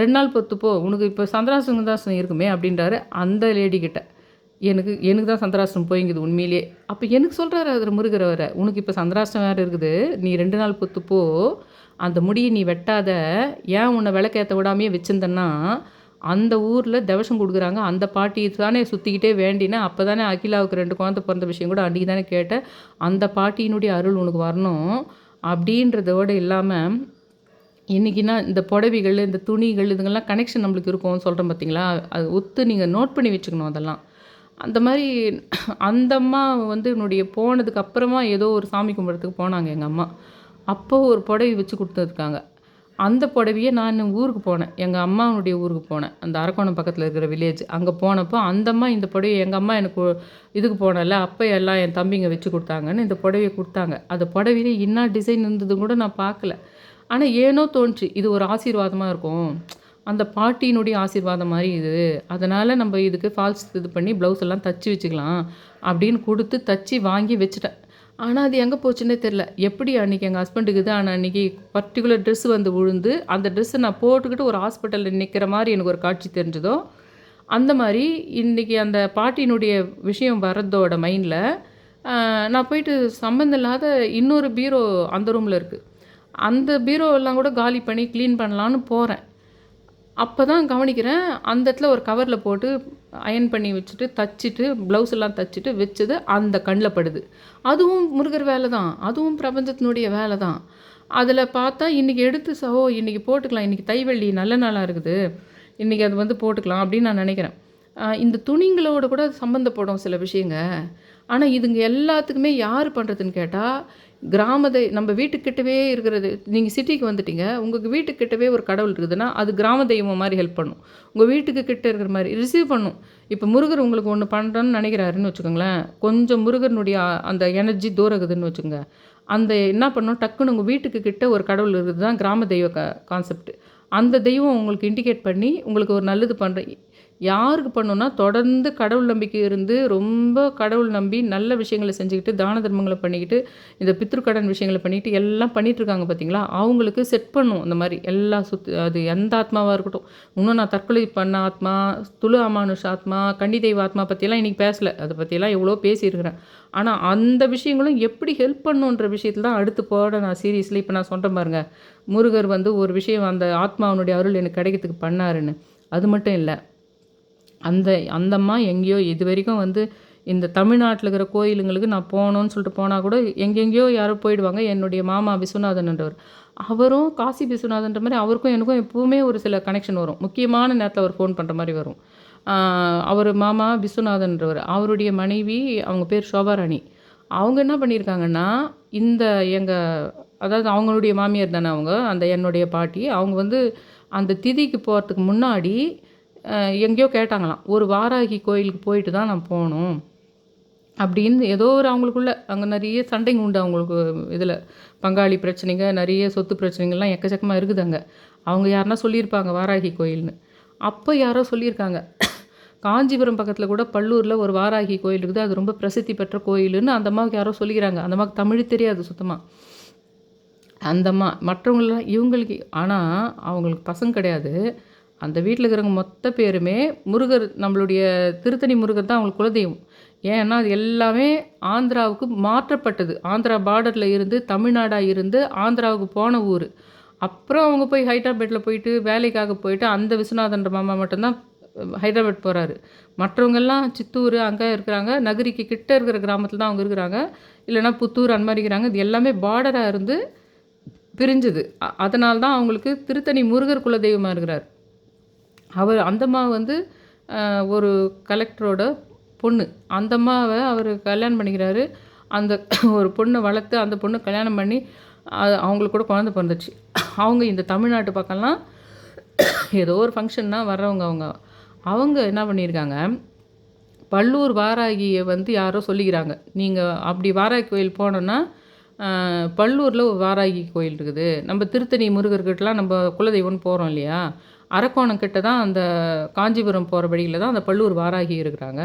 2 நாள் பொறுத்து போ, உனக்கு இப்போ சந்திராஷ்டிரம் இருக்குமே அப்படின்றாரு அந்த லேடிக்கிட்ட. எனக்கு தான் சந்திராஷ்டிரம் போய்ங்குது உண்மையிலே. அப்போ எனக்கு சொல்கிறாரு அதில் முருகர் வர, உனக்கு இப்போ சந்திராஷ்டிரம் வேறு இருக்குது, நீ 2 நாள் பொறுத்து போ, அந்த முடியை நீ வெட்டாத, ஏன் உன்னை விளக்கேற்ற விடாமையே வச்சுருந்தேன்னா அந்த ஊரில் தவசம் கொடுக்குறாங்க, அந்த பாட்டி தானே சுற்றிக்கிட்டே வேண்டினேன், அப்போ தானே அகிலாவுக்கு 2 குழந்தை பிறந்த விஷயம் கூட அன்றைக்கி தானே கேட்டேன், அந்த பாட்டியினுடைய அருள் உனக்கு வரணும் அப்படின்றதோடு இல்லாமல் இன்றைக்கின்னா இந்த புடவைகள், இந்த துணிகள் இதுங்கெல்லாம் கனெக்ஷன் நம்மளுக்கு இருக்கும் சொல்கிறேன் பார்த்தீங்களா? அது ஒத்து நீங்கள் நோட் பண்ணி வச்சுக்கணும் அதெல்லாம். அந்த மாரி அந்த அம்மா வந்து என்னுடைய போனதுக்கு அப்புறமா ஏதோ ஒரு சாமி கும்பிட்றதுக்கு போனாங்க எங்க அம்மா. அப்போ ஒரு புடவை வச்சு குடுத்துருக்காங்க. அந்த புடவைய நான் ஊருக்கு போனேன். எங்க அம்மாவுடைய ஊருக்கு போனேன். அந்த அரக்கோணம் பக்கத்தில இருக்கிற வில்லேஜ். அங்க போனப்போ அந்த அம்மா இந்த புடவைய எங்க அம்மா எனக்கு இதுக்கு போனேன்ல, அப்ப எல்லாம் என் தம்பிங்க வச்சு குடுத்தாங்கன்னு இந்த புடவைய குடுத்தாங்க. அந்த புடவையில என்ன டிசைன் இருந்ததுன்னு கூட நான் பார்க்கல. ஆனா ஏனோ தோணுச்சு, இது ஒரு ஆசீர்வாதமா இருக்கும். அந்த பாட்டியினுடைய ஆசீர்வாதம் மாரி இது. அதனால நம்ம இதுக்கு ஃபால்ஸ் இது பண்ணி ப்ளவுஸ் எல்லாம் தச்சு வச்சுக்கலாம். அப்படின்னு குடுத்து தச்சு வாங்கி வச்சுட்டேன். ஆனா அது எங்க போச்சுன்னே தெரியல. எப்படி அன்னைக்கு எங்க ஹஸ்பண்டுக்கு தான் ஆனா அன்னைக்கு பர்ட்டிகுலர் ட்ரெஸ் வந்து விழுந்து, அந்த ட்ரெஸ்ஸ நான் போட்டுக்கிட்டு ஒரு ஹாஸ்பிட்டல்ல நிக்கிற மாரி எனக்கு ஒரு காட்சி தெரிஞ்சதோ, அந்த மாரி இன்னைக்கு அந்த பாட்டியினுடைய விஷயம் வரதோட மைண்ட்ல, நான் போயிட்டு சம்மந்தம் இல்லாத இன்னொரு பீரோ அந்த ரூம்ல இருக்கு. அந்த பீரோவெல்லாம் கூட காலி பண்ணி கிளீன் பண்ணலான்னு போறேன். அப்ப தான் கவனிக்கிறேன், அந்த இடத்துல ஒரு கவர்ல போட்டு அயர்ன் பண்ணி வச்சுட்டு, தச்சுட்டு, ப்ளவுஸ் எல்லாம் தச்சுட்டு வச்சது அந்த கண்ல படுது. அதுவும் முருகர் வேல தான். அதுவும் பிரபஞ்சத்தினுடைய வேல தான். அதில பார்த்தா இன்னைக்கு எடுத்து இன்னைக்கு போட்டுக்கலாம். இன்னைக்கு தை வெள்ளி நல்ல நாளா இருக்குது. இன்னைக்கு அது வந்து போட்டுக்கலாம் அப்படின்னு நான் நெனைக்கிறேன். இந்த துணிங்களோட கூட சம்மந்தப்படும் சில விஷயங்க. ஆனா இதுங்க எல்லாத்துக்குமே யார் பண்றதுன்னு கேட்டா, நம்ம வீட்டுக்கிட்டவே இருக்கிறது. நீங்க சிட்டிக்கு வந்துட்டீங்க. உங்க வீட்டுக்கிட்டவே ஒரு கடவுள் இருக்குதுன்னா, அது கிராம தெய்வம் மாரி ஹெல்ப் பண்ணும். உங்க வீட்டுக்கு கிட்ட இருக்கிற மாரி ரிசீவ் பண்ணும். இப்ப முருகர் உங்களுக்கு ஒண்ணு பண்றோன்னு நெனைக்கிறாருன்னு வச்சுக்கோங்களேன், கொஞ்சம் முருகனுடைய அந்த எனர்ஜி தூரம் இருக்குதுன்னு வச்சுக்கங்க. அந்த என்ன பண்ணும், டக்குனு உங்க வீட்டுக்கு கிட்ட ஒரு கடவுள் இருக்குது தான் கிராம தெய்வ கான்செப்ட். அந்த தெய்வம் உங்களுக்கு இண்டிகேட் பண்ணி, உங்களுக்கு ஒரு நல்லது பண்றேன் யாருக்கு பண்ணும்னா, தொடர்ந்து கடவுள் நம்பிக்கை இருந்து, ரொம்ப கடவுள் நம்பி நல்ல விஷயங்கள செஞ்சுக்கிட்டு, தான தர்மங்கள பண்ணிக்கிட்டு, இந்த பித்ருக்கடன் விஷயங்கள பண்ணிட்டு, எல்லாம் பண்ணிட்டுருக்காங்க பார்த்தீங்களா? அவங்களுக்கு செட் பண்ணும் இந்த மாரி. எல்லா அது எந்த ஆத்மாவா இருக்கட்டும். இன்னும் நான் தற்கொலை பண்ண ஆத்மா, துளு அமானுஷ ஆத்மா, கன்னி தெய்வ ஆத்மா பத்தியெல்லாம் இன்னைக்கு பேசல. அத பத்தியெல்லாம் எவ்வளோ பேசியிருக்கிறேன். ஆனா, அந்த விஷயங்களும் எப்படி ஹெல்ப் பண்ணுன்ற விஷயத்துல தான் அடுத்து போட நான் சீரியஸ்லி இப்ப நான் சொல்றேன் பாருங்க. முருகர் வந்து ஒரு விஷயம் அந்த ஆத்மாவினுடைய அருள் எனக்கு கிடைக்கிறதுக்கு பண்ணாருன்னு. அது மட்டும் இல்ல. அந்த அந்த அம்மா எங்கேயோ இதுவரைக்கும் வந்து இந்த தமிழ்நாட்டில இருக்கிற கோயிலுங்களுக்கு நான் போணும்னு சொல்லிட்டு போனா கூட எங்கெங்கேயோ யாரோ போயிடுவாங்க. என்னுடைய மாமா விஸ்வநாதன்ன்றவர். அவரும் காசி விஸ்வநாதன்ற மாரி அவருக்கும் எனக்கும் எப்பவுமே ஒரு சில கனெக்ஷன் வரும். முக்கியமான நேரத்தில அவர் ஃபோன் பண்ற மாரி வரும். அவர் மாமா விஸ்வநாதன்றவர். அவருடைய மனைவி அவங்க பேர் சோபாராணி. அவங்க என்ன பண்ணியிருக்காங்கன்னா, இந்த எங்க அதாவது அவங்களுடைய மாமியார் தானே அவங்க. அந்த என்னுடைய பாட்டி. அவங்க வந்து அந்த திதிக்கு போறதுக்கு முன்னாடி எங்கேயோ கேட்டாங்களாம். ஒரு வாராகி கோயிலுக்கு போயிட்டு தான் நான் போணும். அப்படின்னு ஏதோ ஒரு அவங்களுக்குள்ள அங்கே நெறைய சண்டைங்க உண்டு அவங்களுக்கு இதில. பங்காளி பிரச்சனைங்க, நெறைய சொத்து பிரச்சனைகள்லாம் எக்கச்சக்கமா இருக்குது அங்க. அவங்க யாருன்னா சொல்லியிருப்பாங்க வாராகி கோயில்னு. அப்ப யாரோ சொல்லியிருக்காங்க. காஞ்சிபுரம் பக்கத்தில கூட பல்லூர்ல ஒரு வாராகி கோயில் இருக்குது. அது ரொம்ப பிரசித்தி பெற்ற கோயிலுன்னு அந்த அம்மாவுக்கு யாரோ சொல்லிக்கிறாங்க. அந்த அம்மாவுக்கு தமிழ் தெரியாது சுத்தமா. அந்த அம்மா மற்றவங்கலாம் இவங்களுக்கு ஆனா அவங்களுக்கு பசங்க கிடையாது. அந்த வீட்ல இருக்கிறவங்க மொத்த பேருமே முருகர் நம்மளுடைய திருத்தணி முருகர் தான் அவங்களுக்கு குலதெய்வம். ஏன்னா, அது எல்லாமே ஆந்திராவுக்கு மாற்றப்பட்டது. ஆந்திரா பார்டர்ல இருந்து தமிழ்நாடா இருந்து ஆந்திராவுக்கு போன ஊரு. அப்புறம் அவங்க போய் ஹைதராபாத்ல போயிட்டு வேலைக்காக போயிட்டு அந்த விஸ்வநாதன்ற மாமா மட்டும் தான் ஹைதராபாத் போறாரு. மற்றவங்கெல்லாம் சித்தூர் அங்க இருக்கிறாங்க. நகரிக்கு கிட்ட இருக்கிற கிராமத்தில தான் அவங்க இருக்கிறாங்க. இல்லன்னா புத்தூர் அந்த மாரி இருக்கிறாங்க. இது எல்லாமே பார்டரா இருந்து பிரிஞ்சது. அதனால தான் அவங்களுக்கு திருத்தணி முருகர் குலதெய்வமா இருக்கிறார். அந்த அம்மா வந்து ஒரு கலெக்டரோட பொண்ணு. அந்த அம்மாவ அவரு கல்யாணம் பண்ணிக்கிறாரு. அந்த ஒரு பொண்ண வளர்த்து, அந்த பொண்ண கல்யாணம் பண்ணி, அவங்களுக்கு கூட குழந்தை பொறந்துச்சு. அவங்க இந்த தமிழ்நாட்டு பக்கம்லாம் ஏதோ ஒரு ஃபங்க்ஷன்னா வர்றவங்க அவங்க. அவங்க என்ன பண்ணியிருக்காங்க, பல்லூர் வாராகிய வந்து யாரோ சொல்லிக்கிறாங்க. நீங்க அப்படி வாராகி கோயில் போனோன்னா, பல்லூர்ல ஒரு வாராகி கோயில் இருக்குது. நம்ம திருத்தணி முருகர்கிட்டலாம் நம்ம குலதெய்வம்னு போறோம் இல்லையா? அரக்கோணம் கிட்ட தான் அந்த காஞ்சிபுரம் போற வழியில தான் அந்த பல்லூர் வாராகி இருக்கிறாங்க.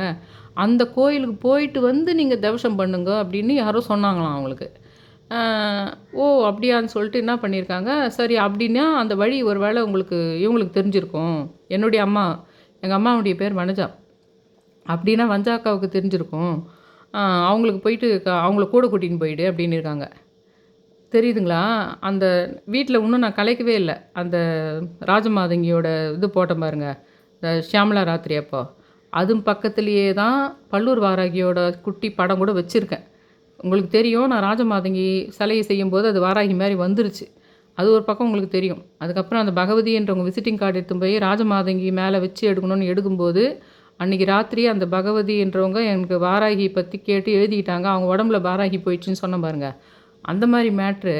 அந்த கோயிலுக்கு போயிட்டு வந்து நீங்க தரிசனம் பண்ணுங்க அப்படின்னு யாரோ சொன்னாங்களாம் அவங்களுக்கு. அ ஓ! அப்படியான்னு சொல்லிட்டு என்ன பண்ணியிருக்காங்க, சரி அப்படின்னா அந்த வழி ஒரு வேளை இவங்களுக்கு தெரிஞ்சிருக்கும். என்னுடைய அம்மா, எங்க அம்மாவுடைய பேர் வனஜா. அப்படின்னா வஞ்சாக்காவுக்கு தெரிஞ்சிருக்கும். அ அவங்களுக்கு போயிட்டு அவங்கள கூட கூட்டின்னு போயிடு அப்படின்னு இருக்காங்க. தெரியுதுங்களா? அந்த வீட்ல இன்னும் நான் கலைக்கவே இல்ல. அந்த ராஜமாதங்கியோட இது போட்டேன் பாருங்க. ஷியாமளா ராத்திரி அப்போ. அதுவும் பக்கத்திலேயே தான் பல்லூர் வாராகியோட குட்டி படம் கூட வச்சிருக்கேன். உங்களுக்கு தெரியும் நான் ராஜமாதங்கி சிலைய செய்யும்போது அது வாராகி மாரி வந்துருச்சு. அது ஒரு பக்கம் உங்களுக்கு தெரியும். அதுக்கப்புறம் அந்த பகவதின்றவங்க விசிட்டிங் கார்டு எடுத்துன்னு போய் ராஜமாதங்கி மேலே வச்சு எடுக்கணும்னு எடுக்கும்போது, அன்றைக்கி ராத்திரி அந்த பகவதின்றவங்க எனக்கு வாராகி பற்றி கேட்டு எழுதிக்கிட்டாங்க. அவங்க உடம்புல வாராகி போயிடுச்சுன்னு சொன்னேன் பாருங்க. அந்த மாதிரி மேட்ரு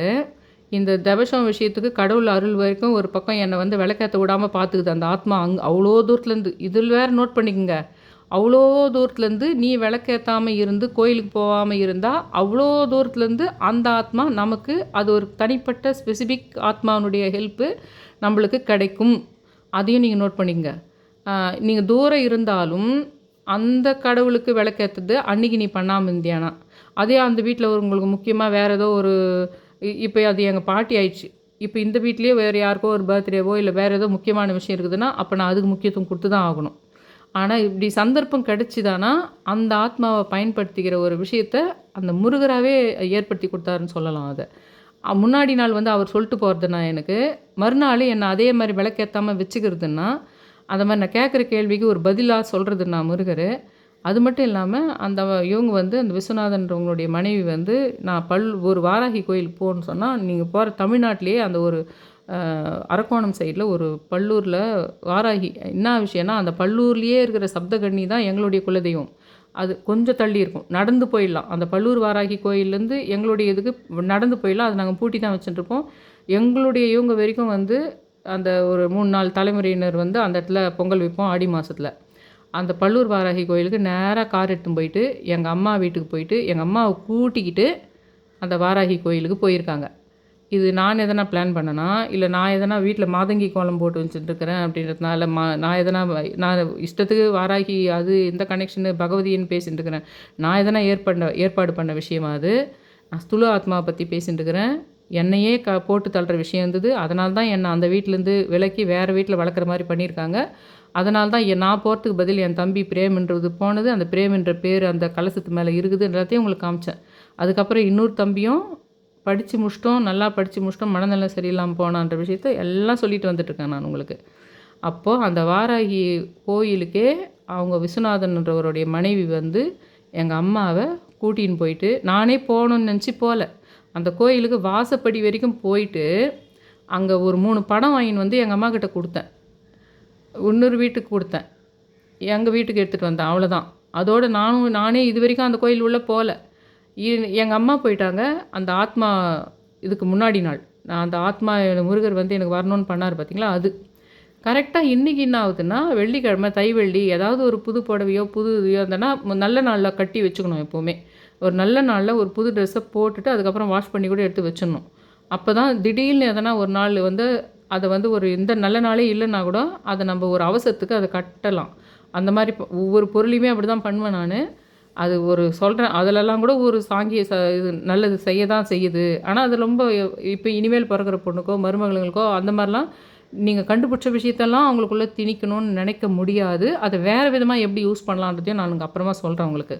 இந்த தவசம் விஷயத்துக்கு கடவுள் அருள் வரைக்கும் ஒரு பக்கம் என்னை வந்து விளக்கேற்ற விடாமல் பார்த்துக்குது அந்த ஆத்மா. அவ்வளோ தூரத்துலேருந்து இதில் வேறு நோட் பண்ணிக்கோங்க. அவ்வளோ தூரத்துலேருந்து நீ விளக்கேற்றாமல் இருந்து கோயிலுக்கு போகாமல் இருந்தால் அவ்வளோ தூரத்துலேருந்து அந்த ஆத்மா நமக்கு அது ஒரு தனிப்பட்ட ஸ்பெசிஃபிக் ஆத்மாவனுடைய ஹெல்ப்பு நம்மளுக்கு கிடைக்கும். அதையும் நீங்கள் நோட் பண்ணிக்கங்க. நீங்கள் தூரம் இருந்தாலும் அந்த கடவுளுக்கு விளக்கேற்றுறது அன்றைக்கி நீ பண்ணாமல் இருந்தியானா, அதே அந்த வீட்டில் உங்களுக்கு முக்கியமாக வேறு ஏதோ ஒரு இப்போ அது எங்கள் பாட்டி ஆயிடுச்சு. இப்போ இந்த வீட்லேயே வேறு யாருக்கோ ஒரு பர்த்டேவோ இல்லை வேறு ஏதோ முக்கியமான விஷயம் இருக்குதுன்னா அப்போ நான் அதுக்கு முக்கியத்துவம் கொடுத்து தான் ஆகணும். ஆனால் இப்படி சந்தர்ப்பம் கிடச்சிதானா அந்த ஆத்மாவை பயன்படுத்திக்கிற ஒரு விஷயத்த அந்த முருகராகவே ஏற்படுத்தி கொடுத்தாருன்னு சொல்லலாம். அதை முன்னாடி நாள் வந்து அவர் சொல்லிட்டு போகிறதுனா எனக்கு மறுநாள் என்னை அதே மாதிரி விளக்கேற்றாமல் வச்சுக்கிறதுன்னா அந்த மாதிரி நான் கேட்குற கேள்விக்கு ஒரு பதிலாக சொல்கிறதுன்னா முருகர். அது மட்டும் இல்லாமல் அந்த இவங்க வந்து அந்த விஸ்வநாதன்றவங்களுடைய மனைவி வந்து நான் ஒரு வாராகி கோயிலுக்கு போகணுன்னு சொன்னால் நீங்கள் போகிற தமிழ்நாட்டிலேயே அந்த ஒரு அரக்கோணம் சைடில் ஒரு பல்லூரில் வாராகி என்ன விஷயம்னா அந்த பல்லூர்லேயே இருக்கிற சப்தகன்னி தான் எங்களுடைய குலதெய்வம். அது கொஞ்சம் தள்ளி இருக்கும், நடந்து போயிடலாம். அந்த பல்லூர் வாராகி கோயிலேருந்து எங்களுடைய இதுக்கு நடந்து போயிடலாம். அது நாங்கள் பூட்டி தான் வச்சுட்டுருப்போம். எங்களுடைய இவங்க வரைக்கும் வந்து அந்த ஒரு 3-4 தலைமுறையினர் வந்து அந்த இடத்துல பொங்கல் வைப்போம் ஆடி மாதத்தில். அந்த பல்லூர் வாராகி கோயிலுக்கு நேராக கார் எடுத்துன்னு போயிட்டு எங்கள் அம்மா வீட்டுக்கு போயிட்டு எங்கள் அம்மாவை கூட்டிக்கிட்டு அந்த வாராகி கோயிலுக்கு போயிருக்காங்க. இது நான் எதனா பிளான் பண்ணனா இல்லை நான் எதனா வீட்டில் மாதங்கி கோலம் போட்டு வச்சுட்டுருக்கிறேன் அப்படின்றதுனால நான் எதனா நான் இஷ்டத்துக்கு வாராகி அது இந்த கனெக்ஷனு பகவதின்னு பேசிட்டு இருக்கிறேன். நான் எதனா ஏற்பாடு பண்ண விஷயமா அது? நான் ஸ்தூல ஆத்மாவை பற்றி பேசிட்டு இருக்கிறேன். என்னையே போட்டு தள்ளுற விஷயம் இருந்தது. அதனால தான் என்னை அந்த வீட்டிலேருந்து விலக்கி வேறு வீட்டில் வளர்க்குற மாதிரி பண்ணியிருக்காங்க. அதனால தான் நான் போகிறதுக்கு பதில் என் தம்பி பிரேம்ன்றது போனது. அந்த பிரேம்ன்ற பேர் அந்த கலசத்து மேலே இருக்குது எல்லாத்தையும் உங்களுக்கு காமிச்சேன். அதுக்கப்புறம் இன்னொரு தம்பியும் படித்து முடிச்சிட்டோம், நல்லா படித்து முடிச்சிட்டோம், மனநலம் சரியில்லாமல் போனான்ற விஷயத்த எல்லாம் சொல்லிட்டு வந்துட்டுருக்கேன் நான் உங்களுக்கு. அப்போது அந்த வாராகி கோயிலுக்கே அவங்க விஸ்வநாதன்றவருடைய மனைவி வந்து எங்கள் அம்மாவை கூட்டின்னு போயிட்டு நானே போகணுன்னு நினச்சி போகல. அந்த கோயிலுக்கு வாசப்படி வரைக்கும் போயிட்டு அங்கே ஒரு 3 படம் வாங்கின்னு வந்து எங்கள் அம்மாக்கிட்ட கொடுத்தேன். இன்னொரு வீட்டுக்கு கொடுத்தேன், எங்கள் வீட்டுக்கு எடுத்துகிட்டு வந்தேன். அவ்வளோதான். அதோடு நானே இது வரைக்கும் அந்த கோயில் உள்ளே போகல. எங்கள் அம்மா போயிட்டாங்க. அந்த ஆத்மா இதுக்கு முன்னாடி நாள் நான் அந்த ஆத்மா முருகர் வந்து எனக்கு வரணும்னு பண்ணார் பார்த்தீங்களா, அது கரெக்டாக இன்றைக்கி என்ன ஆகுதுன்னா வெள்ளிக்கிழமை தை வெள்ளி ஏதாவது ஒரு புது புடவையோ புது இதுயோ இருந்தேன்னா நல்ல நாளில் கட்டி வச்சுக்கணும். எப்போவுமே ஒரு நல்ல நாளில் ஒரு புது ட்ரெஸ்ஸை போட்டுட்டு அதுக்கப்புறம் வாஷ் பண்ணி கூட எடுத்து வச்சிடணும். அப்போ தான் திடீர்னு எதனா ஒரு நாள் வந்து அதை வந்து ஒரு இந்த நல்ல நாளே இல்லைன்னா கூட அதை நம்ம ஒரு அவசரத்துக்கு அதை கட்டலாம். அந்த மாதிரி ஒவ்வொரு பொருளையுமே அப்படி தான் பண்ணுவேன் நான். அது ஒரு சொல்கிறேன், அதிலெல்லாம் கூட ஒரு சாங்கிய இது நல்லது செய்ய தான் செய்யுது. ஆனால் அது ரொம்ப இப்போ இனிமேல் பிறக்கிற பொண்ணுக்கோ மருமகளுங்களுக்கோ அந்த மாதிரிலாம் நீங்கள் கண்டுபிடிச்ச விஷயத்தெல்லாம் அவங்களுக்குள்ளே திணிக்கணும்னு நினைக்க முடியாது. அதை வேறு விதமாக எப்படி யூஸ் பண்ணலான்றதையும் நான் அப்புறமா சொல்கிறேன் உங்களுக்கு.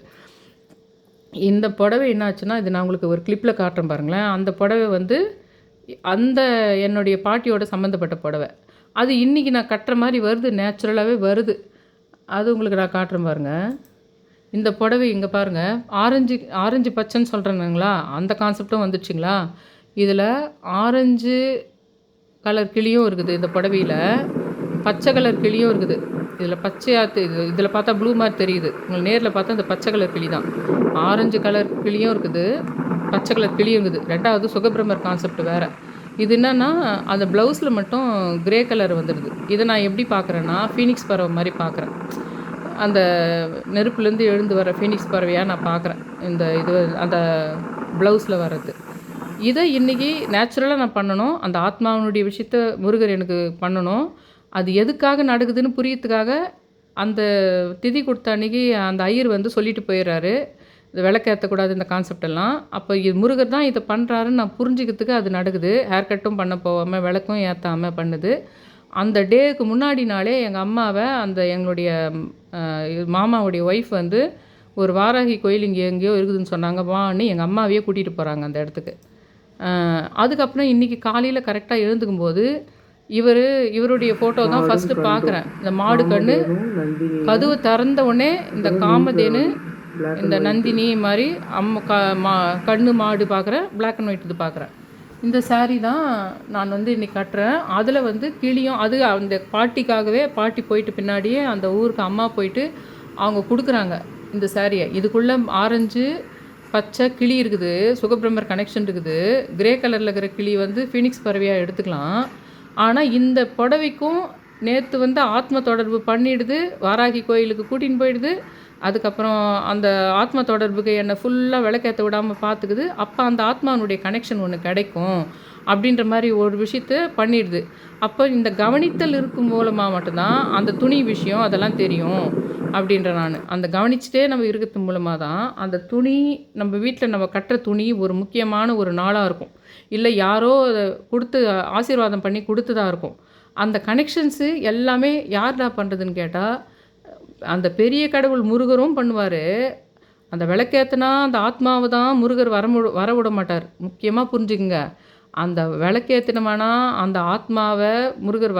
இந்த புடவை என்னாச்சுன்னா இது நான் உங்களுக்கு ஒரு கிளிப்பில் காட்டுறேன் பாருங்களேன். அந்த புடவை வந்து அந்த என்னுடைய பாட்டியோட சம்மந்தப்பட்ட புடவை. அது இன்றைக்கி நான் கட்டுற மாதிரி வருது, நேச்சுரலாகவே வருது. அது உங்களுக்கு நான் காட்டுறேன் பாருங்கள். இந்த புடவை இங்கே பாருங்கள், ஆரஞ்சு பச்சைன்னு சொல்கிறேனுங்களா, அந்த கான்செப்டும் வந்துடுச்சிங்களா. இதில் ஆரஞ்சு கலர் கிளியும் இருக்குது, இந்த புடவையில் பச்சை கலர் கிளியும் இருக்குது. இதில் பச்சையாக இதில் பார்த்தா ப்ளூ மாதிரி தெரியுது, உங்களுக்கு நேரில் பார்த்தா இந்த பச்சை கலர் கிளி தான். ஆரஞ்சு கலர் கிளியும் இருக்குது, பச்சை கலர் கிளியும் இருக்குது. ரெண்டாவது சுகபிரமர் கான்செப்ட் வேறு. இது என்னென்னா அந்த ப்ளவுஸில் மட்டும் க்ரே கலர் வந்துடுது. இதை நான் எப்படி பார்க்குறேன்னா ஃபீனிக்ஸ் பறவை மாதிரி பார்க்குறேன். அந்த நெருப்புலேருந்து எழுந்து வர ஃபீனிக்ஸ் பறவையாக நான் பார்க்குறேன் இந்த இது அந்த ப்ளவுஸில் வர்றது. இதை இன்றைக்கி நேச்சுரலாக நான் பண்ணணும். அந்த ஆத்மாவனுடைய விஷயத்த முருகர் எனக்கு பண்ணணும். அது எதுக்காக நடக்குதுன்னு புரியறதுக்காக அந்த திதி கொடுத்த அன்றைக்கி அந்த ஐயர் வந்து சொல்லிட்டு போயிடுறாரு, இது விளக்கேற்றக்கூடாது இந்த கான்செப்டெல்லாம். அப்போ இது முருகர் தான் இதை பண்ணுறாருன்னு நான் புரிஞ்சுக்கிறதுக்கு அது நடக்குது. ஹேர் கட்டும் பண்ண போகாமல் விளக்கும் ஏற்றாமல் பண்ணுது. அந்த டேக்கு முன்னாடி நாளே எங்கள் அம்மாவை அந்த எங்களுடைய மாமாவுடைய ஒய்ஃப் வந்து ஒரு வாராகி கோயில் இங்கே எங்கேயோ இருக்குதுன்னு சொன்னாங்க, வான்னு எங்கள் அம்மாவையே கூட்டிகிட்டு போகிறாங்க அந்த இடத்துக்கு. அதுக்கப்புறம் இன்றைக்கி காலையில் கரெக்டாக எழுந்துக்கும் போது இவருடைய ஃபோட்டோ தான் ஃபஸ்ட்டு பார்க்குறேன். இந்த மாடு கண்ணு கதவு திறந்த உடனே இந்த காமதேனு இந்த நந்தினி மாதிரி கண்ணு மாடு பார்க்குறேன், பிளாக் அண்ட் ஒயிட் இது பார்க்குறேன். இந்த saree தான் நான் வந்து இன்றைக்கி கட்டுறேன். அதில் வந்து கிளியும் அது அந்த பாட்டிக்காகவே பாட்டி போயிட்டு பின்னாடியே அந்த ஊருக்கு அம்மா போயிட்டு அவங்க கொடுக்குறாங்க இந்த சாரியை. இதுக்குள்ளே ஆரஞ்சு பச்சை கிளி இருக்குது, சுகபிரம்மர் கனெக்ஷன் இருக்குது. கிரே கலரில் இருக்கிற கிளி வந்து ஃபீனிக்ஸ் பறவையாக எடுத்துக்கலாம். ஆனால் இந்த புடவைக்கும் நேற்று வந்து ஆத்ம தொடர்பு பண்ணிடுது, வாராகி கோயிலுக்கு கூட்டின்னு போயிடுது. அதுக்கப்புறம் அந்த ஆத்ம தொடர்புக்கு என்னை ஃபுல்லாக விளக்கேற்ற விடாமல் பார்த்துக்குது. அப்போ அந்த ஆத்மானுடைய கனெக்ஷன் ஒன்று கிடைக்கும் அப்படின்ற மாதிரி ஒரு விஷயத்த பண்ணிடுது. அப்போ இந்த கவனித்தல் இருக்கும் மூலமாக மட்டும்தான் அந்த துணி விஷயம் அதெல்லாம் தெரியும் அப்படின்ற நான். அந்த கவனிச்சுட்டே நம்ம இருக்கிறது மூலமாக தான் அந்த துணி நம்ம வீட்டில் நம்ம கட்டுற துணி ஒரு முக்கியமான ஒரு நாளாக இருக்கும். இல்லை யாரோ அதை கொடுத்து ஆசீர்வாதம் பண்ணி கொடுத்ததாக இருக்கும். அந்த கனெக்ஷன்ஸு எல்லாமே யார்டா பண்ணுறதுன்னு கேட்டால் அந்த பெரிய கடவுள் முருகரும் பண்ணுவார். அந்த விளக்கேற்றினா அந்த ஆத்மாவை தான் முருகர் வர விட மாட்டார். முக்கியமாக புரிஞ்சுக்குங்க. அந்த விளக்கேற்றினமானா அந்த ஆத்மாவை முருகர்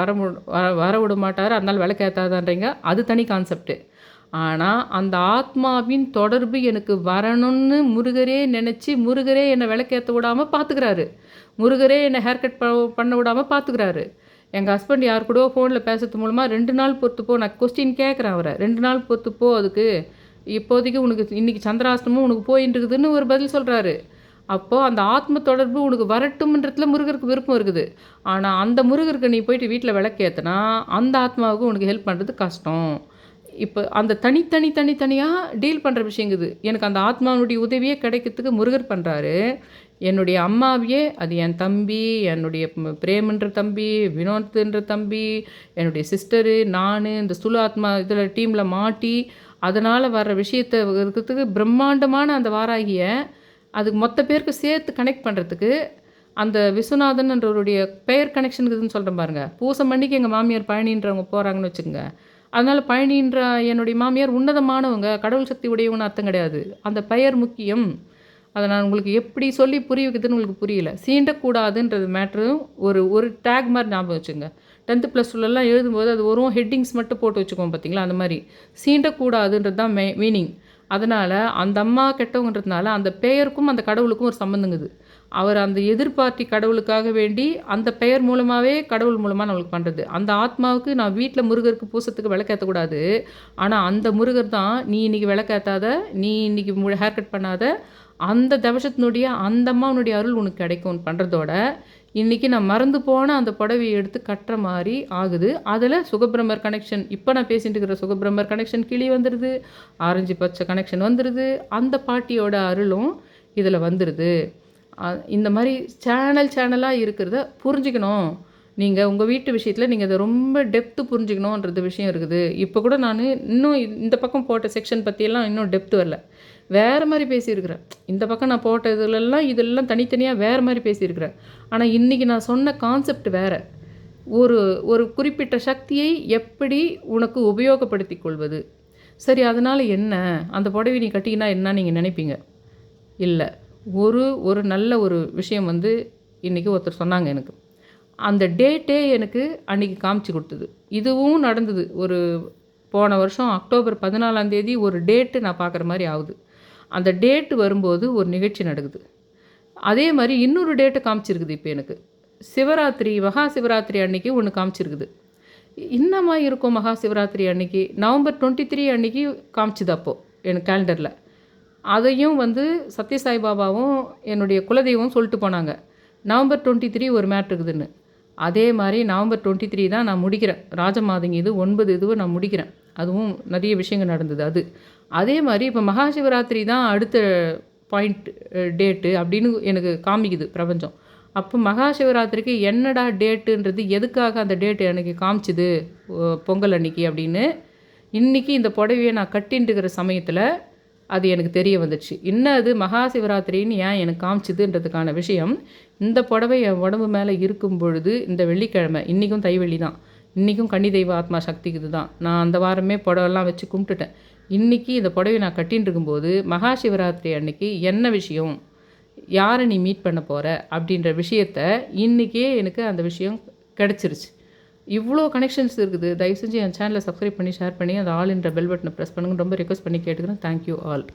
வர விட மாட்டார். அதனால் விளக்கேற்றாதான்றீங்க, அது தனி கான்செப்ட்டு. ஆனால் அந்த ஆத்மாவின் தொடர்பு எனக்கு வரணும்னு முருகரே நினச்சி முருகரே என்னை விளக்கேற்ற விடாமல் பார்த்துக்கிறாரு. முருகரே என்னை ஹேர் கட் பண்ண விடாமல் பார்த்துக்கிறாரு. எங்கள் ஹஸ்பண்ட் யார் கூட ஃபோனில் பேசுறது மூலமாக 2 நாள் பொறுத்துப்போ, நான் கொஸ்டின் கேட்குறேன் அவரை, 2 நாள் பொறுத்துப்போ, அதுக்கு இப்போதைக்கு உனக்கு இன்றைக்கி சந்திராஷ்டமும் உனக்கு போயின்னு இருக்குதுன்னு ஒரு பதில் சொல்கிறாரு. அப்போது அந்த ஆத்ம தொடர்பு உனக்கு வரட்டும்ன்றதுல முருகருக்கு விருப்பம் இருக்குது. ஆனால் அந்த முருகருக்கு நீ போயிட்டு வீட்டில் விளக்கேற்றினா அந்த ஆத்மாவுக்கு உனக்கு ஹெல்ப் பண்ணுறது கஷ்டம். இப்போ அந்த தனித்தனியாக டீல் பண்ணுற விஷயங்குது. எனக்கு அந்த ஆத்மாவுடைய உதவியே கிடைக்கிறதுக்கு முருகர் பண்ணுறாரு. என்னுடைய அம்மாவையே, அது என் தம்பி, என்னுடைய பிரேம்ன்ற தம்பி, வினோத்ன்ற தம்பி, என்னுடைய சிஸ்டரு, நான் இந்த ஸ்தூல ஆத்மா இதில் டீமில் மாட்டி அதனால் வர்ற விஷயத்தை இருக்கிறதுக்கு பிரம்மாண்டமான அந்த வாராகியை அதுக்கு மொத்த பேருக்கு சேர்த்து கனெக்ட் பண்ணுறதுக்கு அந்த விஸ்வநாதன்ன்றவருடைய பெயர் கனெக்ஷன் இருக்குதுன்னு சொல்கிறேன் பாருங்கள். பூசம் மணிக்கு எங்கள் மாமியார் பழனின்றவங்க போகிறாங்கன்னு வச்சுக்கோங்க. அதனால் பழனின்ற என்னுடைய மாமியார் உன்னதமானவங்க, கடவுள் சக்தி உடையவங்கன்னு அர்த்தம் கிடையாது. அந்த பெயர் முக்கியம். அதை நான் உங்களுக்கு எப்படி சொல்லி புரிய வைக்கிறதுன்னு உங்களுக்கு புரியல. சீண்டக்கூடாதுன்றது மேட்ரும் ஒரு டேக் மாதிரி ஞாபகம் வச்சுங்க. 10th + 2 எழுதும்போது அது வரும், ஹெட்டிங்ஸ் மட்டும் போட்டு வச்சுக்கோங்க பார்த்தீங்களா, அந்த மாதிரி சீண்டக்கூடாதுன்றது தான் மீனிங். அதனால் அந்த அம்மா கெட்டவங்கன்றதுனால அந்த பெயருக்கும் அந்த கடவுளுக்கும் ஒரு சம்மந்தங்குது. அவர் அந்த எதிர்பார்ட்டி கடவுளுக்காக வேண்டி அந்த பெயர் மூலமாகவே கடவுள் மூலமாக நம்மளுக்கு பண்ணுறது. அந்த ஆத்மாவுக்கு நான் வீட்டில் முருகருக்கு பூசத்துக்கு விளக்கேற்றக்கூடாது. ஆனால் அந்த முருகர் தான், நீ இன்றைக்கி விளக்கேற்றாத, நீ இன்றைக்கி ஹேர் கட் பண்ணாத, அந்த தவசத்தினுடைய அந்த அம்மாவனுடைய அருள் உனக்கு கிடைக்கும் பண்ணுறதோட இன்றைக்கி நான் மறந்து போன அந்த புடவையை எடுத்து கட்டுற மாதிரி ஆகுது. அதில் சுகபிரம்மர் கனெக்ஷன், இப்போ நான் பேசிகிட்டு இருக்கிற சுகபிரம்மர் கனெக்ஷன் கிளி வந்துடுது, ஆரஞ்சு பச்சை கனெக்ஷன் வந்துடுது, அந்த பாட்டியோட அருளும் இதில் வந்துடுது. இந்த மாதிரி சேனலாக இருக்கிறத புரிஞ்சுக்கணும். நீங்கள் உங்கள் வீட்டு விஷயத்தில் நீங்கள் அதை ரொம்ப டெப்த்து புரிஞ்சுக்கணுன்றது விஷயம் இருக்குது. இப்போ கூட நான் இன்னும் இந்த பக்கம் போட்ட செக்ஷன் பற்றியெல்லாம் இன்னும் டெப்த்து வரல, வேறு மாதிரி பேசியிருக்கிறேன். இந்த பக்கம் நான் போட்ட இதெல்லாம் தனித்தனியாக வேறு மாதிரி பேசியிருக்கிறேன். ஆனால் இன்றைக்கி நான் சொன்ன கான்செப்ட் வேறு. ஒரு குறிப்பிட்ட சக்தியை எப்படி உனக்கு உபயோகப்படுத்தி கொள்வது. சரி, அதனால் என்ன, அந்த புடவை நீ கட்டிக்கினா என்ன நீங்கள் நினைப்பீங்க? இல்லை, ஒரு நல்ல ஒரு விஷயம் வந்து இன்றைக்கி ஒருத்தர் சொன்னாங்க எனக்கு. அந்த டேட்டே எனக்கு அன்றைக்கி காமிச்சு கொடுத்தது. இதுவும் நடந்தது. போன வருஷம் அக்டோபர் 14 ஒரு டேட்டு நான் பார்க்குற மாதிரி ஆகுது. அந்த டேட்டு வரும்போது ஒரு நிகழ்ச்சி நடக்குது. அதே மாதிரி இன்னொரு டேட்டு காமிச்சிருக்குது. இப்போ எனக்கு சிவராத்திரி, மகா சிவராத்திரி அன்றைக்கி ஒன்று காமிச்சிருக்குது. இன்னமா இருக்கும் மகா சிவராத்திரி அன்றைக்கி நவம்பர் 23 அன்றைக்கி காமிச்சுது அப்போது எனக்கு கேலண்டரில். அதையும் வந்து சத்யசாய் பாபாவும் என்னுடைய குலதெய்வம் சொல்லிட்டு போனாங்க, நவம்பர் 23 ஒரு மேட் இருக்குதுன்னு. அதே மாதிரி நவம்பர் 23 தான் நான் முடிக்கிறேன். ராஜமாதங்கி இது 9 இதுவும் நான் முடிக்கிறேன். அதுவும் நிறைய விஷயங்கள் நடந்தது. அதே மாதிரி இப்போ மகா சிவராத்திரி தான் அடுத்த பாயிண்ட் டேட்டு அப்படின்னு எனக்கு காமிக்குது பிரபஞ்சம். அப்போ மகா சிவராத்திரிக்கு என்னடா டேட்டுன்றது, எதுக்காக அந்த டேட்டு எனக்கு காமிச்சுது பொங்கல் அன்னைக்கு அப்படின்னு இன்றைக்கி இந்த புடவையை நான் கட்டின்ட்டுருக்கிற சமயத்தில் அது எனக்கு தெரிய வந்துடுச்சு. இன்னும் அது மகா சிவராத்திரின்னு ஏன் எனக்கு காமிச்சுதுன்றதுக்கான விஷயம் இந்த புடவை என் உடம்பு மேலே இருக்கும் பொழுது, இந்த வெள்ளிக்கிழமை, இன்றைக்கும் தைவெள்ளி தான், இன்றைக்கும் கன்னி தெய்வ ஆத்மா சக்திக்கு இது தான். நான் அந்த வாரமே புடவெல்லாம் வச்சு கும்பிட்டுட்டேன். இன்றைக்கி இந்த புடவை நான் கட்டின்னு இருக்கும்போது மகா சிவராத்திரி அன்னைக்கு என்ன விஷயம், யாரை நீ மீட் பண்ண போகிற அப்படின்ற விஷயத்த இன்றைக்கே எனக்கு அந்த விஷயம் கிடச்சிருச்சு. இவ்வளோ கனெக்ஷன்ஸ் இருக்குது. தயவு செஞ்சு என் சேனலை சப்ஸ்கிரைப் பண்ணி ஷேர் பண்ணி அந்த ஆல் என்ற பெல் பட்டனை ப்ரெஸ் பண்ணுங்க. ரொம்ப ரிக்வெஸ்ட் பண்ணி கேட்டுக்கிறேன். Thank you all.